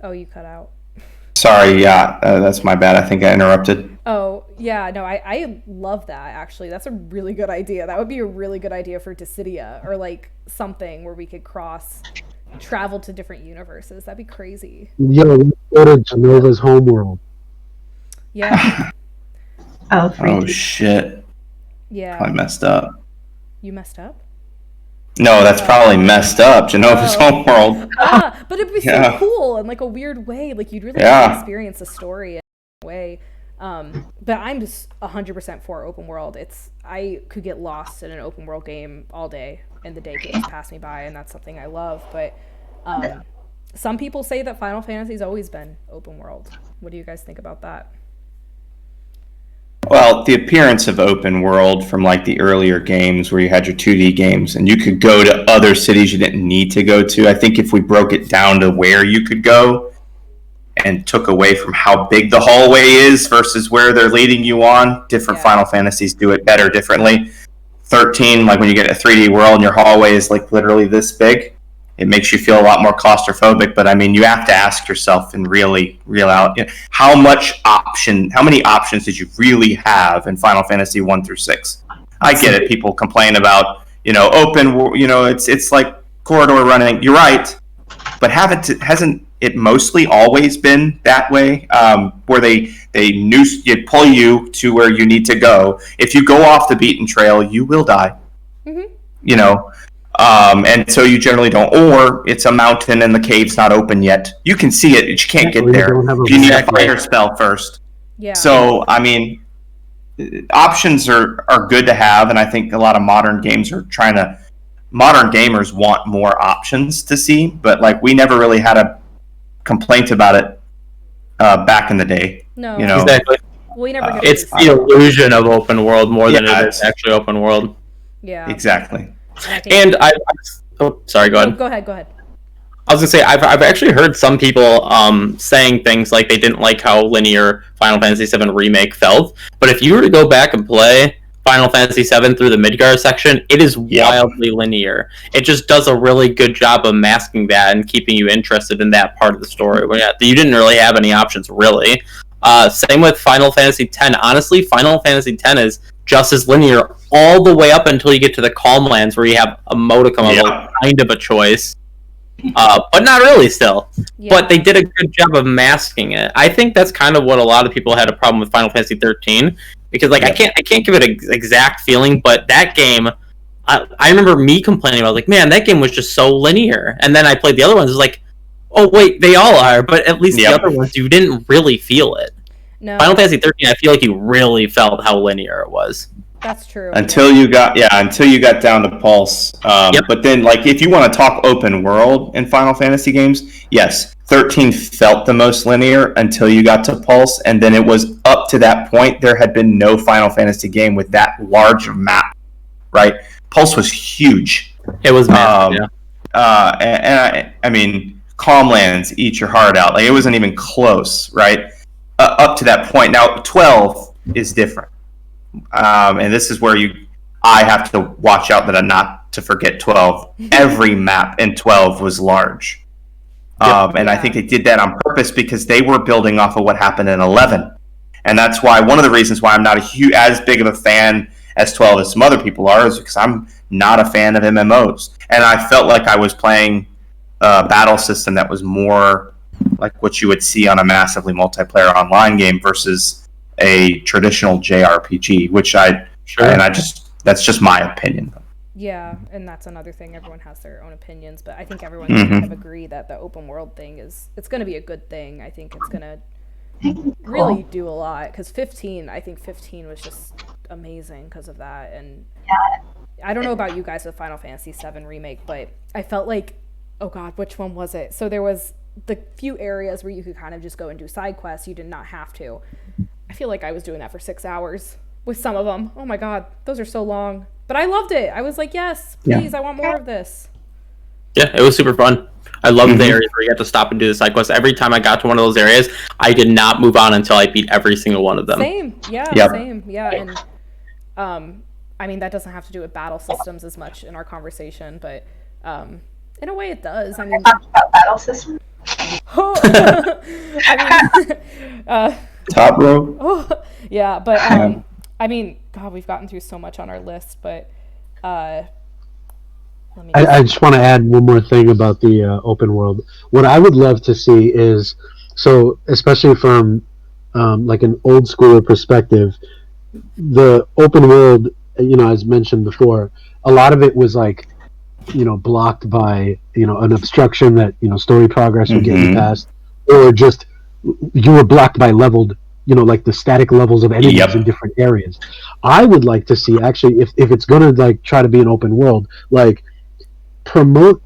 Oh, you cut out. Sorry, that's my bad. I think I interrupted. Oh, yeah, no, I love that, actually. That's a really good idea. That would be a really good idea for Dissidia, or like something where we could travel to different universes. That'd be crazy. Yo, let's go to Genova's homeworld. Yeah. Oh shit. Yeah. I messed up. You messed up? No, that's probably messed up. Genova's homeworld. But it'd be so cool in like a weird way. Like you'd really experience a story in a way. But I'm just 100% for open world. I could get lost in an open world game all day, and the day could just pass me by, and that's something I love. But some people say that Final Fantasy's always been open world. What do you guys think about that? Well, the appearance of open world from like the earlier games where you had your 2D games and you could go to other cities you didn't need to go to. I think if we broke it down to where you could go and took away from how big the hallway is versus where they're leading you on, different Final Fantasies do it better differently. 13, like when you get a 3D world and your hallway is like literally this big, it makes you feel a lot more claustrophobic. But I mean, you have to ask yourself and really out, how many options did you really have in Final Fantasy 1 through 6? I get it. People complain about, open, it's like corridor running. You're right. But hasn't it mostly always been that way? Where they pull you to where you need to go. If you go off the beaten trail, you will die. Mm-hmm. And so you generally don't, or it's a mountain and the cave's not open yet. You can see it, but you can't get there. You need a fire spell first. Yeah. So, I mean, options are good to have, and I think a lot of modern games are modern gamers want more options to see, but like we never really had a complaint about it back in the day. No. Exactly. We never get it's the illusion of open world more than it is actually open world. Yeah. Exactly. And sorry, go ahead. Go ahead. I was gonna say I've actually heard some people saying things like they didn't like how linear Final Fantasy VII Remake felt. But if you were to go back and play Final Fantasy VII through the Midgar section, it is wildly linear. It just does a really good job of masking that and keeping you interested in that part of the story. You didn't really have any options, really. Same with Final Fantasy X. Honestly, Final Fantasy X is just as linear all the way up until you get to the Calm Lands, where you have a modicum of kind of a choice. But not really still. Yeah. But they did a good job of masking it. I think that's kind of what a lot of people had a problem with Final Fantasy 13. Because I can't give it an exact feeling, but that game, I remember me complaining about, like, man, that game was just so linear. And then I played the other ones, it was like, oh wait, they all are, but at least the other ones you didn't really feel it. No. Final Fantasy 13, I feel like you really felt how linear it was. That's true. Until you got down to Pulse. But then, like, if you want to talk open world in Final Fantasy games, yes, 13 felt the most linear until you got to Pulse, and then it was up to that point, there had been no Final Fantasy game with that large of map, right? Pulse was huge. It was massive, and I mean, Calm Lands, eat your heart out. Like, it wasn't even close, right? Up to that point. Now, 12 is different. And this is where I have to watch out that I'm not to forget 12. Every map in 12 was large. And I think they did that on purpose because they were building off of what happened in 11. And that's why one of the reasons why I'm not as big of a fan as 12 as some other people are is because I'm not a fan of MMOs. And I felt like I was playing a battle system that was more like what you would see on a massively multiplayer online game versus a traditional JRPG, which that's just my opinion. Yeah, and that's another thing. Everyone has their own opinions, but I think everyone kind of agree that the open world thing it's going to be a good thing. I think it's going to really do a lot because 15 was just amazing because of that. And I don't know about you guys with Final Fantasy VII Remake, but I felt like, oh god, which one was it? So there was the few areas where you could kind of just go and do side quests. You did not have to. I feel like I was doing that for 6 hours with some of them. Oh my god, those are so long. But I loved it. I was like, yes, please, I want more of this. Yeah, it was super fun. I loved the areas where you had to stop and do the side quests. Every time I got to one of those areas, I did not move on until I beat every single one of them. Same, same. And I mean, that doesn't have to do with battle systems as much in our conversation, but in a way it does. I mean, talk about battle systems. Top row. Yeah, but I mean, God, we've gotten through so much on our list, but I just want to add one more thing about the open world. What I would love to see is, so especially from like an old schooler perspective, the open world, as mentioned before, a lot of it was like, blocked by, an obstruction that, story progress would get you past, or just you were blocked by leveled like the static levels of enemies Yep. in different areas. I would like to see, actually, if it's gonna like try to be an open world, like promote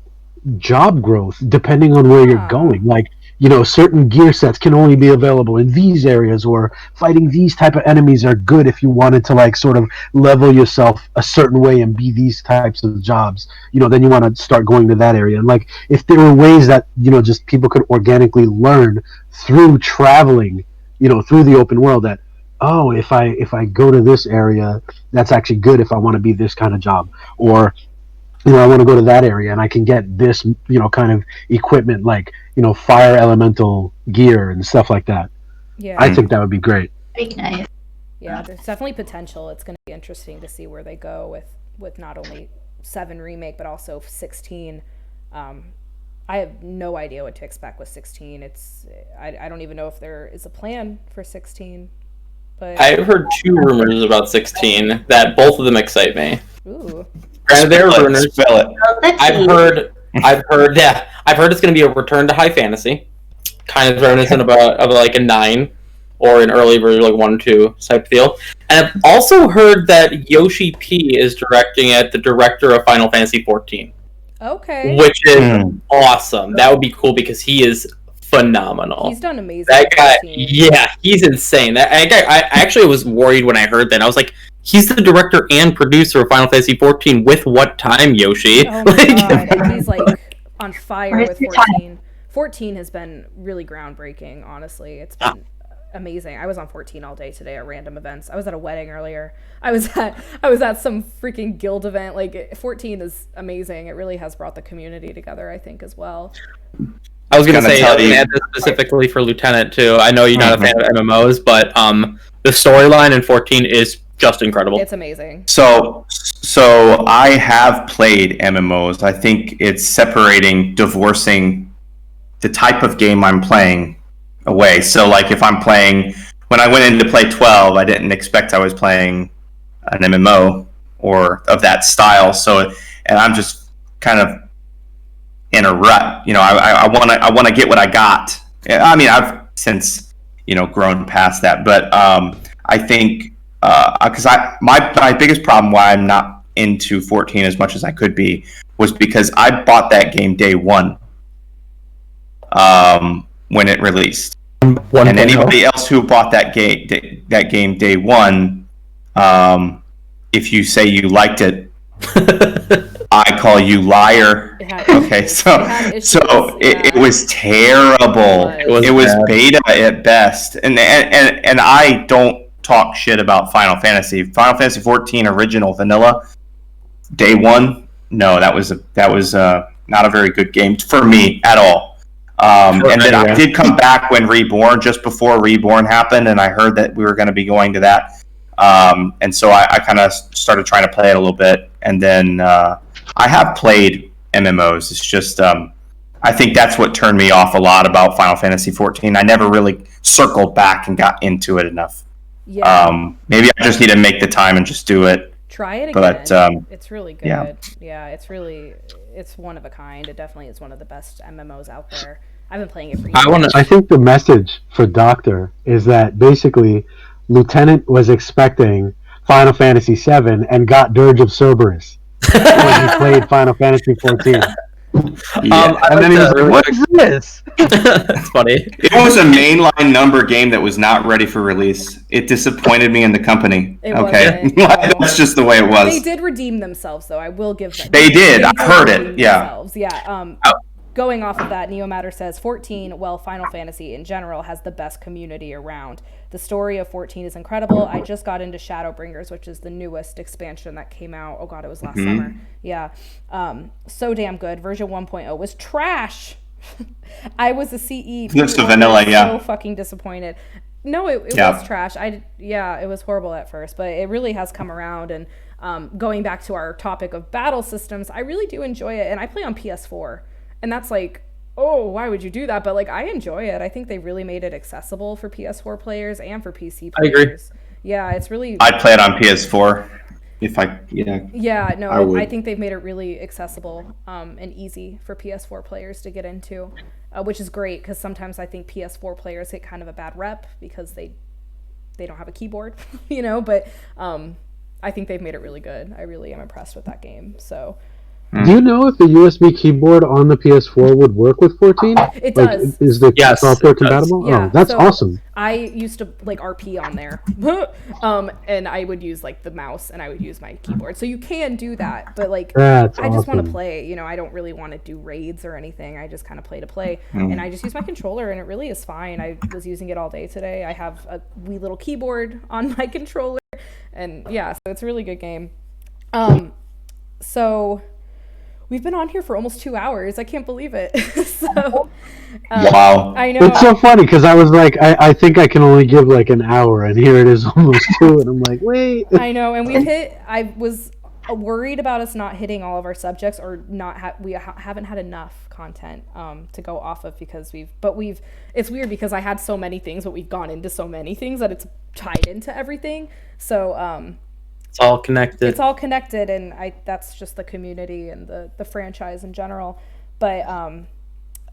job growth depending on where you're going. Like, certain gear sets can only be available in these areas, or fighting these type of enemies are good if you wanted to like sort of level yourself a certain way and be these types of jobs. Then you want to start going to that area. And like, if there were ways that just people could organically learn through traveling, through the open world, that if I go to this area, that's actually good if I want to be this kind of job, or I want to go to that area and I can get this, kind of equipment, like, fire elemental gear and stuff like that. Yeah. I think that would be great. Pretty nice. Yeah, there's definitely potential. It's going to be interesting to see where they go with not only 7 Remake, but also 16. I have no idea what to expect with 16. I don't even know if there is a plan for 16. But I've heard 2 rumors about 16 that both of them excite me. ooh. Granted, they're rumors. Spell it. Oh, let's I've see. heard it's going to be a return to high fantasy, kind of reminiscent of like a 9 or an early version, like 1 or 2 type deal. And I've also heard that Yoshi P is directing it, the director of Final Fantasy 14, Okay. which is awesome. That would be cool because he is phenomenal. He's done amazing. That with guy, 15. yeah, he's insane. That guy, I actually was worried when I heard that. I was like, he's the director and producer of Final Fantasy 14. With what time, Yoshi? Oh my god, and he's like on fire Where's with your 14. 14 has been really groundbreaking, honestly. It's been amazing. I was on 14 all day today at random events. I was at a wedding earlier. I was at some freaking guild event. Like, 14 is amazing. It really has brought the community together, I think, as well. I was going to Gonna say, tell I can you- add this specifically for Lieutenant, too. I know you're not a fan of MMOs, but the storyline in 14 is just incredible. It's amazing. So I have played MMOs. I think it's divorcing the type of game I'm playing away. So like if I'm playing, when I went in to play 12, I didn't expect I was playing an MMO or of that style. So, and I'm just kind of in a rut. I want to get what I got. I mean, I've since grown past that, but I think because my biggest problem why I'm not into 14 as much as I could be was because I bought that game day one when it released. And anybody else who bought that game day one, if you say you liked it, I call you liar. Okay, it was terrible. It was beta at best, and I don't talk shit about Final Fantasy. Final Fantasy 14 original vanilla day one. No, that was not a very good game for me at all. And then I did come back when Reborn, just before Reborn happened, and I heard that we were going to be going to that. And so I kind of started trying to play it a little bit, and then I have played MMOs. It's just I think that's what turned me off a lot about Final Fantasy 14. I never really circled back and got into it enough. Yeah. Maybe I just need to make the time and just do it. Try it again. But it's really good. yeah. It's one of a kind. It definitely is one of the best MMOs out there. I've been playing it for years. I think the message for Doctur is that basically Lieutenant was expecting Final Fantasy VII and got Dirge of Cerberus when he played Final Fantasy 14. And then he was like, "What is this?" That's funny. It was a mainline number game that was not ready for release. It disappointed me in the company. It okay, wasn't, no. That's just the way it was. They did redeem themselves, though. I will give them. They did. I did heard it. redeem Yeah. themselves. Yeah. Going off of that, Neomatter says 14, well, Final Fantasy in general has the best community around. The story of 14 is incredible. I just got into Shadowbringers, which is the newest expansion that came out. Oh god, it was last summer. Yeah. So damn good. Version 1.0 was trash. I was a CE. Just a vanilla, yeah. So fucking disappointed. No, it was trash. It was horrible at first, but it really has come around. And going back to our topic of battle systems, I really do enjoy it. And I play on PS4. And that's like, oh, why would you do that? But like, I enjoy it. I think they really made it accessible for PS4 players and for PC players. I agree. Yeah, it's really. I'd play it on PS4 if I. Yeah, no, I would. I think they've made it really accessible and easy for PS4 players to get into, which is great because sometimes I think PS4 players get kind of a bad rep because they they don't have a keyboard, you know, but I think they've made it really good. I really am impressed with that game. So do you know if the USB keyboard on the PS4 would work with 14? it does. Is the Yes, software it does. compatible? Yeah, Oh, that's so awesome. I used to like RP on there, and I would use like the mouse and I would use my keyboard. So you can do that, but like That's I just want to awesome. play. You know, I don't really want to do raids or anything. I just kind of play to play, and I just use my controller, and it really is fine. I was using it all day today. I have a wee little keyboard on my controller, and yeah, so it's a really good game. So. We've been on here for almost 2 hours. I can't believe it. So, Wow. I know. It's so funny because I was like, I think I can only give like an hour, and here it is almost 2, and I'm like, wait. I know, and I was worried about us not hitting all of our subjects or not. Haven't had enough content to go off of because It's weird because I had so many things, but we've gone into so many things that it's tied into everything. So It's all connected. it's all connected, and that's just the community and the franchise in general. But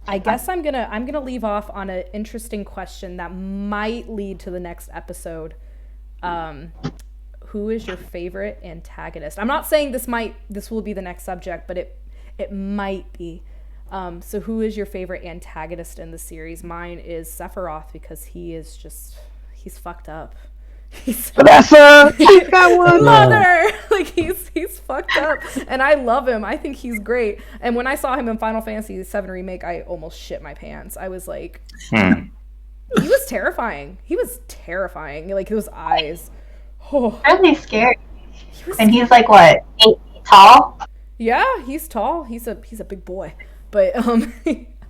I guess I'm gonna leave off on an interesting question that might lead to the next episode. Who is your favorite antagonist? I'm not saying this will be the next subject, but it might be. So who is your favorite antagonist in the series? Mine is Sephiroth because he's fucked up. Vanessa, she's got one. Mother, like he's fucked up, and I love him. I think he's great. And when I saw him in Final Fantasy VII Remake, I almost shit my pants. I was like, he was terrifying. He was terrifying. Like those eyes. Oh, Really scary. he was And he's like what, 8 feet tall? Yeah, he's tall. He's a big boy. But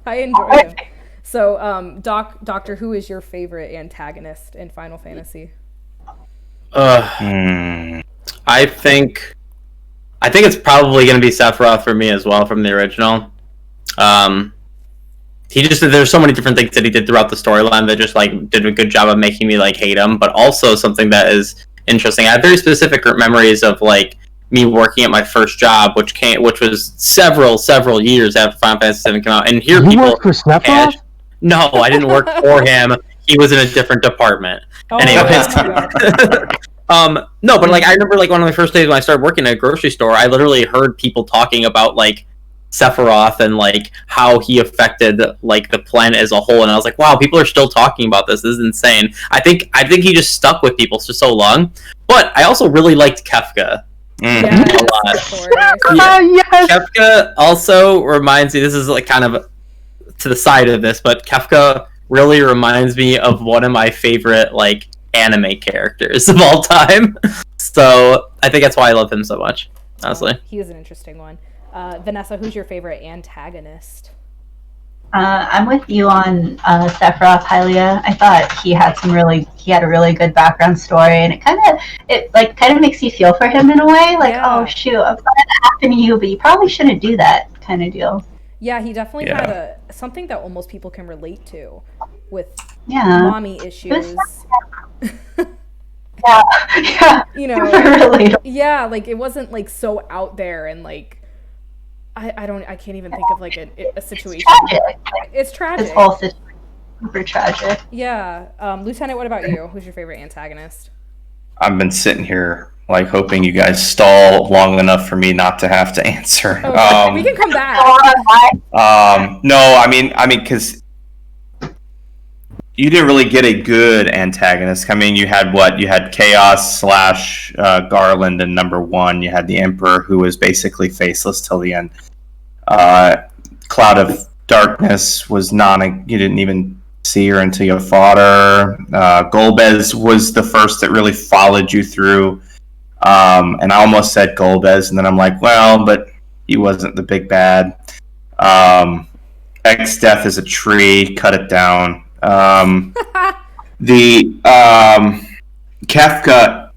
I enjoy him. So, Doctur, who is your favorite antagonist in Final Fantasy? I think it's probably going to be Sephiroth for me as well from the original. There's so many different things that he did throughout the storyline that just like did a good job of making me like hate him, but also something that is interesting. I have very specific memories of like me working at my first job, which was several years after Final Fantasy VII came out, and here You people. work for Sephiroth? No, I didn't work for him. He was in a different department. Oh, Anyways. No, but like I remember like one of my first days when I started working at a grocery store, I literally heard people talking about like Sephiroth and like how he affected like the planet as a whole, and I was like, wow, people are still talking about this. This is insane. I think he just stuck with people for so long. But I also really liked Kefka. Yes, A lot. of course. Yes. Kefka also reminds me, this is like kind of to the side of this, but Kefka really reminds me of one of my favorite like anime characters of all time. So I think that's why I love him so much, honestly. He was an interesting one. Vanessa, who's your favorite antagonist? I'm with you on Sephiroth, Hylia. I thought he had a really good background story, and it kind of makes you feel for him in a way, like, Yeah. oh shoot, I'm sorry that happened to you, but you probably shouldn't do that kind of deal. Yeah, he definitely had something that almost people can relate to with Yeah. mommy issues. Yeah. You know, Super relatable. yeah, like it wasn't like so out there and like I can't even think of like a situation. Tragic. It's tragic. This whole situation is super tragic. Yeah. Lieutenant, what about you? Who's your favorite antagonist? I've been sitting here like hoping you guys stall long enough for me not to have to answer. Oh, we can come back. No, I mean, because you didn't really get a good antagonist. I mean, you had what? You had Chaos / Garland in number 1. You had the Emperor, who was basically faceless till the end. Cloud of Darkness was you didn't even see her until you fought her. Golbez was the first that really followed you through. And I almost said Golbez, and then I'm like, well, but he wasn't the big bad. X-Death is a tree, cut it down. Kefka,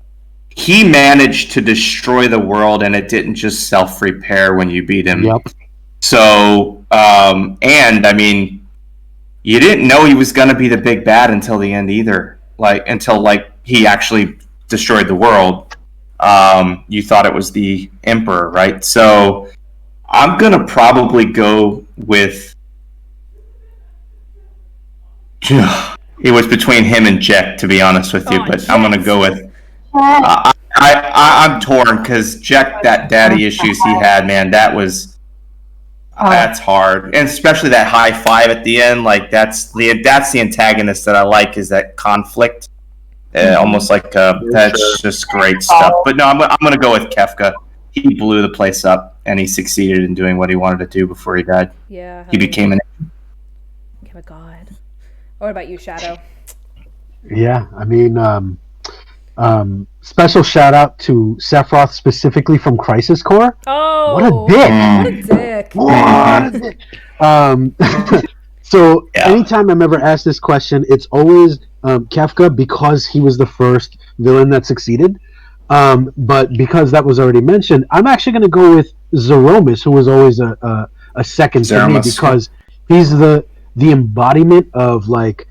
he managed to destroy the world, and it didn't just self-repair when you beat him. Yep. So, and I mean, you didn't know he was going to be the big bad until the end either. Until he actually destroyed the world. You thought it was the Emperor, right? So, I'm going to probably go with It was between him and Jack, to be honest with you, Oh, but I'm gonna go with. Yeah. I'm torn because Jack, that daddy issues he had, man, that's hard, and especially that high five at the end. Like that's the antagonist that I like, is that conflict. Almost like that's just great stuff. But no, I'm gonna go with Kefka. He blew the place up, and he succeeded in doing what he wanted to do before he died. Yeah. He became an. Became a god. What about you, Shadow? Yeah, I mean, special shout out to Sephiroth specifically from Crisis Core. Oh, What a dick! What a dick! What a dick! So anytime I'm ever asked this question, it's always Kefka, because he was the first villain that succeeded. But because that was already mentioned, I'm actually going to go with Zeromus, who was always a second to me, because he's the embodiment of like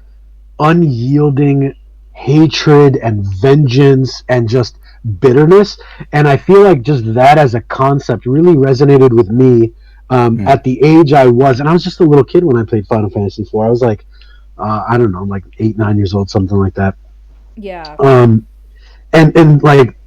unyielding hatred and vengeance and just bitterness. And I feel like just that as a concept really resonated with me at the age I was. And I was just a little kid when I played Final Fantasy IV. I was like, I don't know, like 8, 9 years old, something like that. Yeah. And like,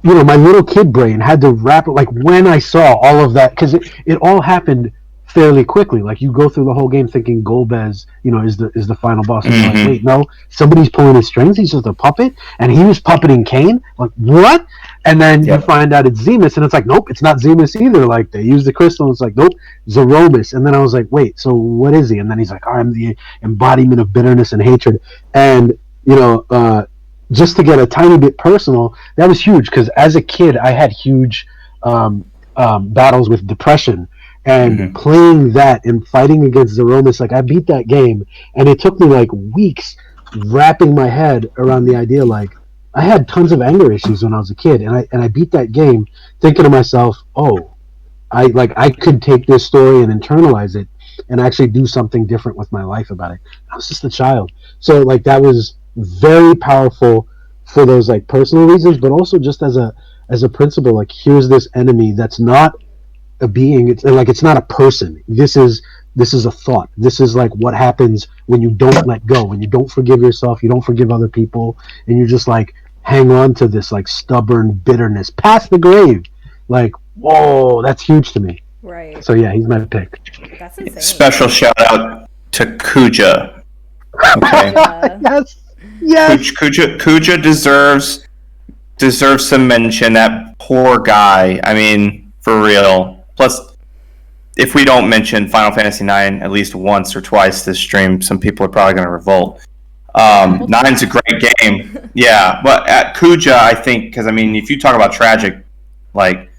you know, my little kid brain had to wrap it, like when I saw all of that, because it all happened fairly quickly. Like you go through the whole game thinking Golbez, you know, is the final boss. And you're like, wait, no, somebody's pulling his strings. He's just a puppet, and he was puppeting Kane. Like what? And then you find out it's Zemus, and it's like, nope, it's not Zemus either. Like they use the crystal, and it's like, nope, Zeromus. And then I was like, wait, so what is he? And then he's like, I'm the embodiment of bitterness and hatred. And you know, just to get a tiny bit personal, that was huge, because as a kid, I had huge battles with depression. And playing that and fighting against Zeromus, like I beat that game, and it took me like weeks wrapping my head around the idea. Like I had tons of anger issues when I was a kid, and I beat that game thinking to myself, oh, I could take this story and internalize it and actually do something different with my life about it. I was just a child, so like that was very powerful for those like personal reasons, but also just as a principle. Like here's this enemy that's not a being, it's like it's not a person. This is a thought. This is like what happens when you don't let go, when you don't forgive yourself, you don't forgive other people, and you just like hang on to this like stubborn bitterness past the grave. Like, whoa, that's huge to me. Right. So yeah, he's my pick. That's insane. Special shout out to Kuja. Okay. Yes. Kuja deserves some mention. That poor guy. I mean, for real. Plus, if we don't mention Final Fantasy IX at least once or twice this stream, some people are probably going to revolt. Nine's a great game. Yeah, but at Kuja, I think, because, I mean, if you talk about tragic, like,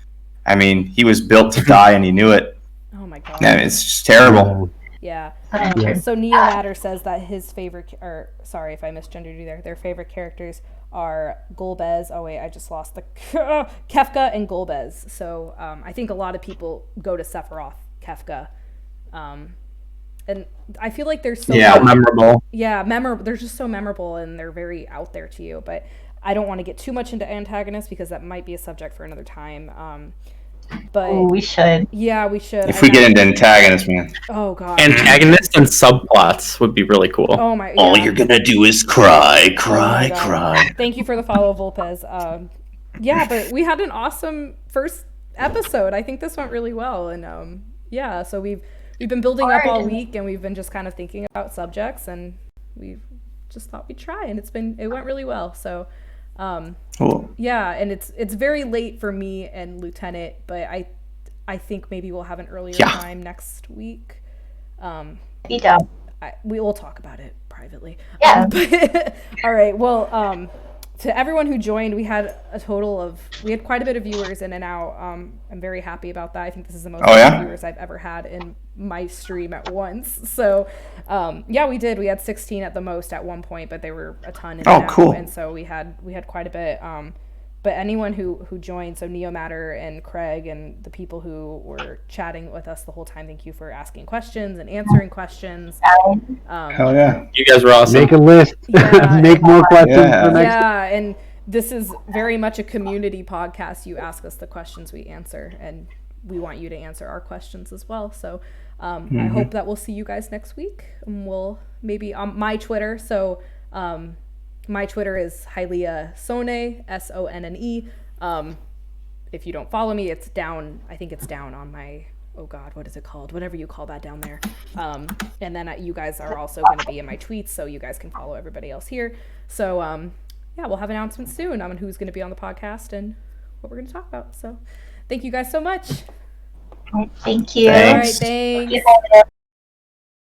I mean, he was built to die and he knew it. Oh my god. And it's just terrible. Yeah. Yeah. So Neo Matter says that his favorite, or sorry if I misgendered you there, their favorite characters are Golbez. Oh wait, I just lost the Kefka and Golbez. So I think a lot of people go to Sephiroth, Kefka, and I feel like they're so memorable. Yeah, memorable. They're just so memorable, and they're very out there to you. But I don't want to get too much into Antagonist because that might be a subject for another time. But we should. Yeah, we should. If we get into Antagonist, man. Oh god. Antagonist and subplots would be really cool. Oh my. Yeah. All you're gonna do is cry. Thank you for the follow, Volpez. Yeah, but we had an awesome first episode. I think this went really well, and yeah. So we've been building up all week, and we've been just kind of thinking about subjects, and we've just thought we'd try, and it went really well. So. Cool. Yeah, and it's very late for me and Lieutenant, but I think maybe we'll have an earlier time next week. Be down. We will talk about it privately. Yeah. All right. Well, to everyone who joined, we had quite a bit of viewers in and out. I'm very happy about that. I think this is the most viewers I've ever had in my stream at once. So, yeah, we did. We had 16 at the most at one point, but they were a ton in and out. Cool. And so we had quite a bit. But anyone who joined, so Neo Matter and Craig and the people who were chatting with us the whole time, thank you for asking questions and answering questions. Hell yeah. You guys were awesome. Make a list. Yeah, Make more questions for next. Yeah, and this is very much a community podcast. You ask us the questions, we answer, and we want you to answer our questions as well. So I hope that we'll see you guys next week. And we'll maybe on my Twitter. So my Twitter is Hylia Sonne, Sonne. If you don't follow me, it's down. I think it's down on my, oh God, what is it called? Whatever you call that down there. And then you guys are also going to be in my tweets, so you guys can follow everybody else here. So yeah, we'll have announcements soon on who's going to be on the podcast and what we're going to talk about. So thank you guys so much. Thank you. All right, Thanks. thanks.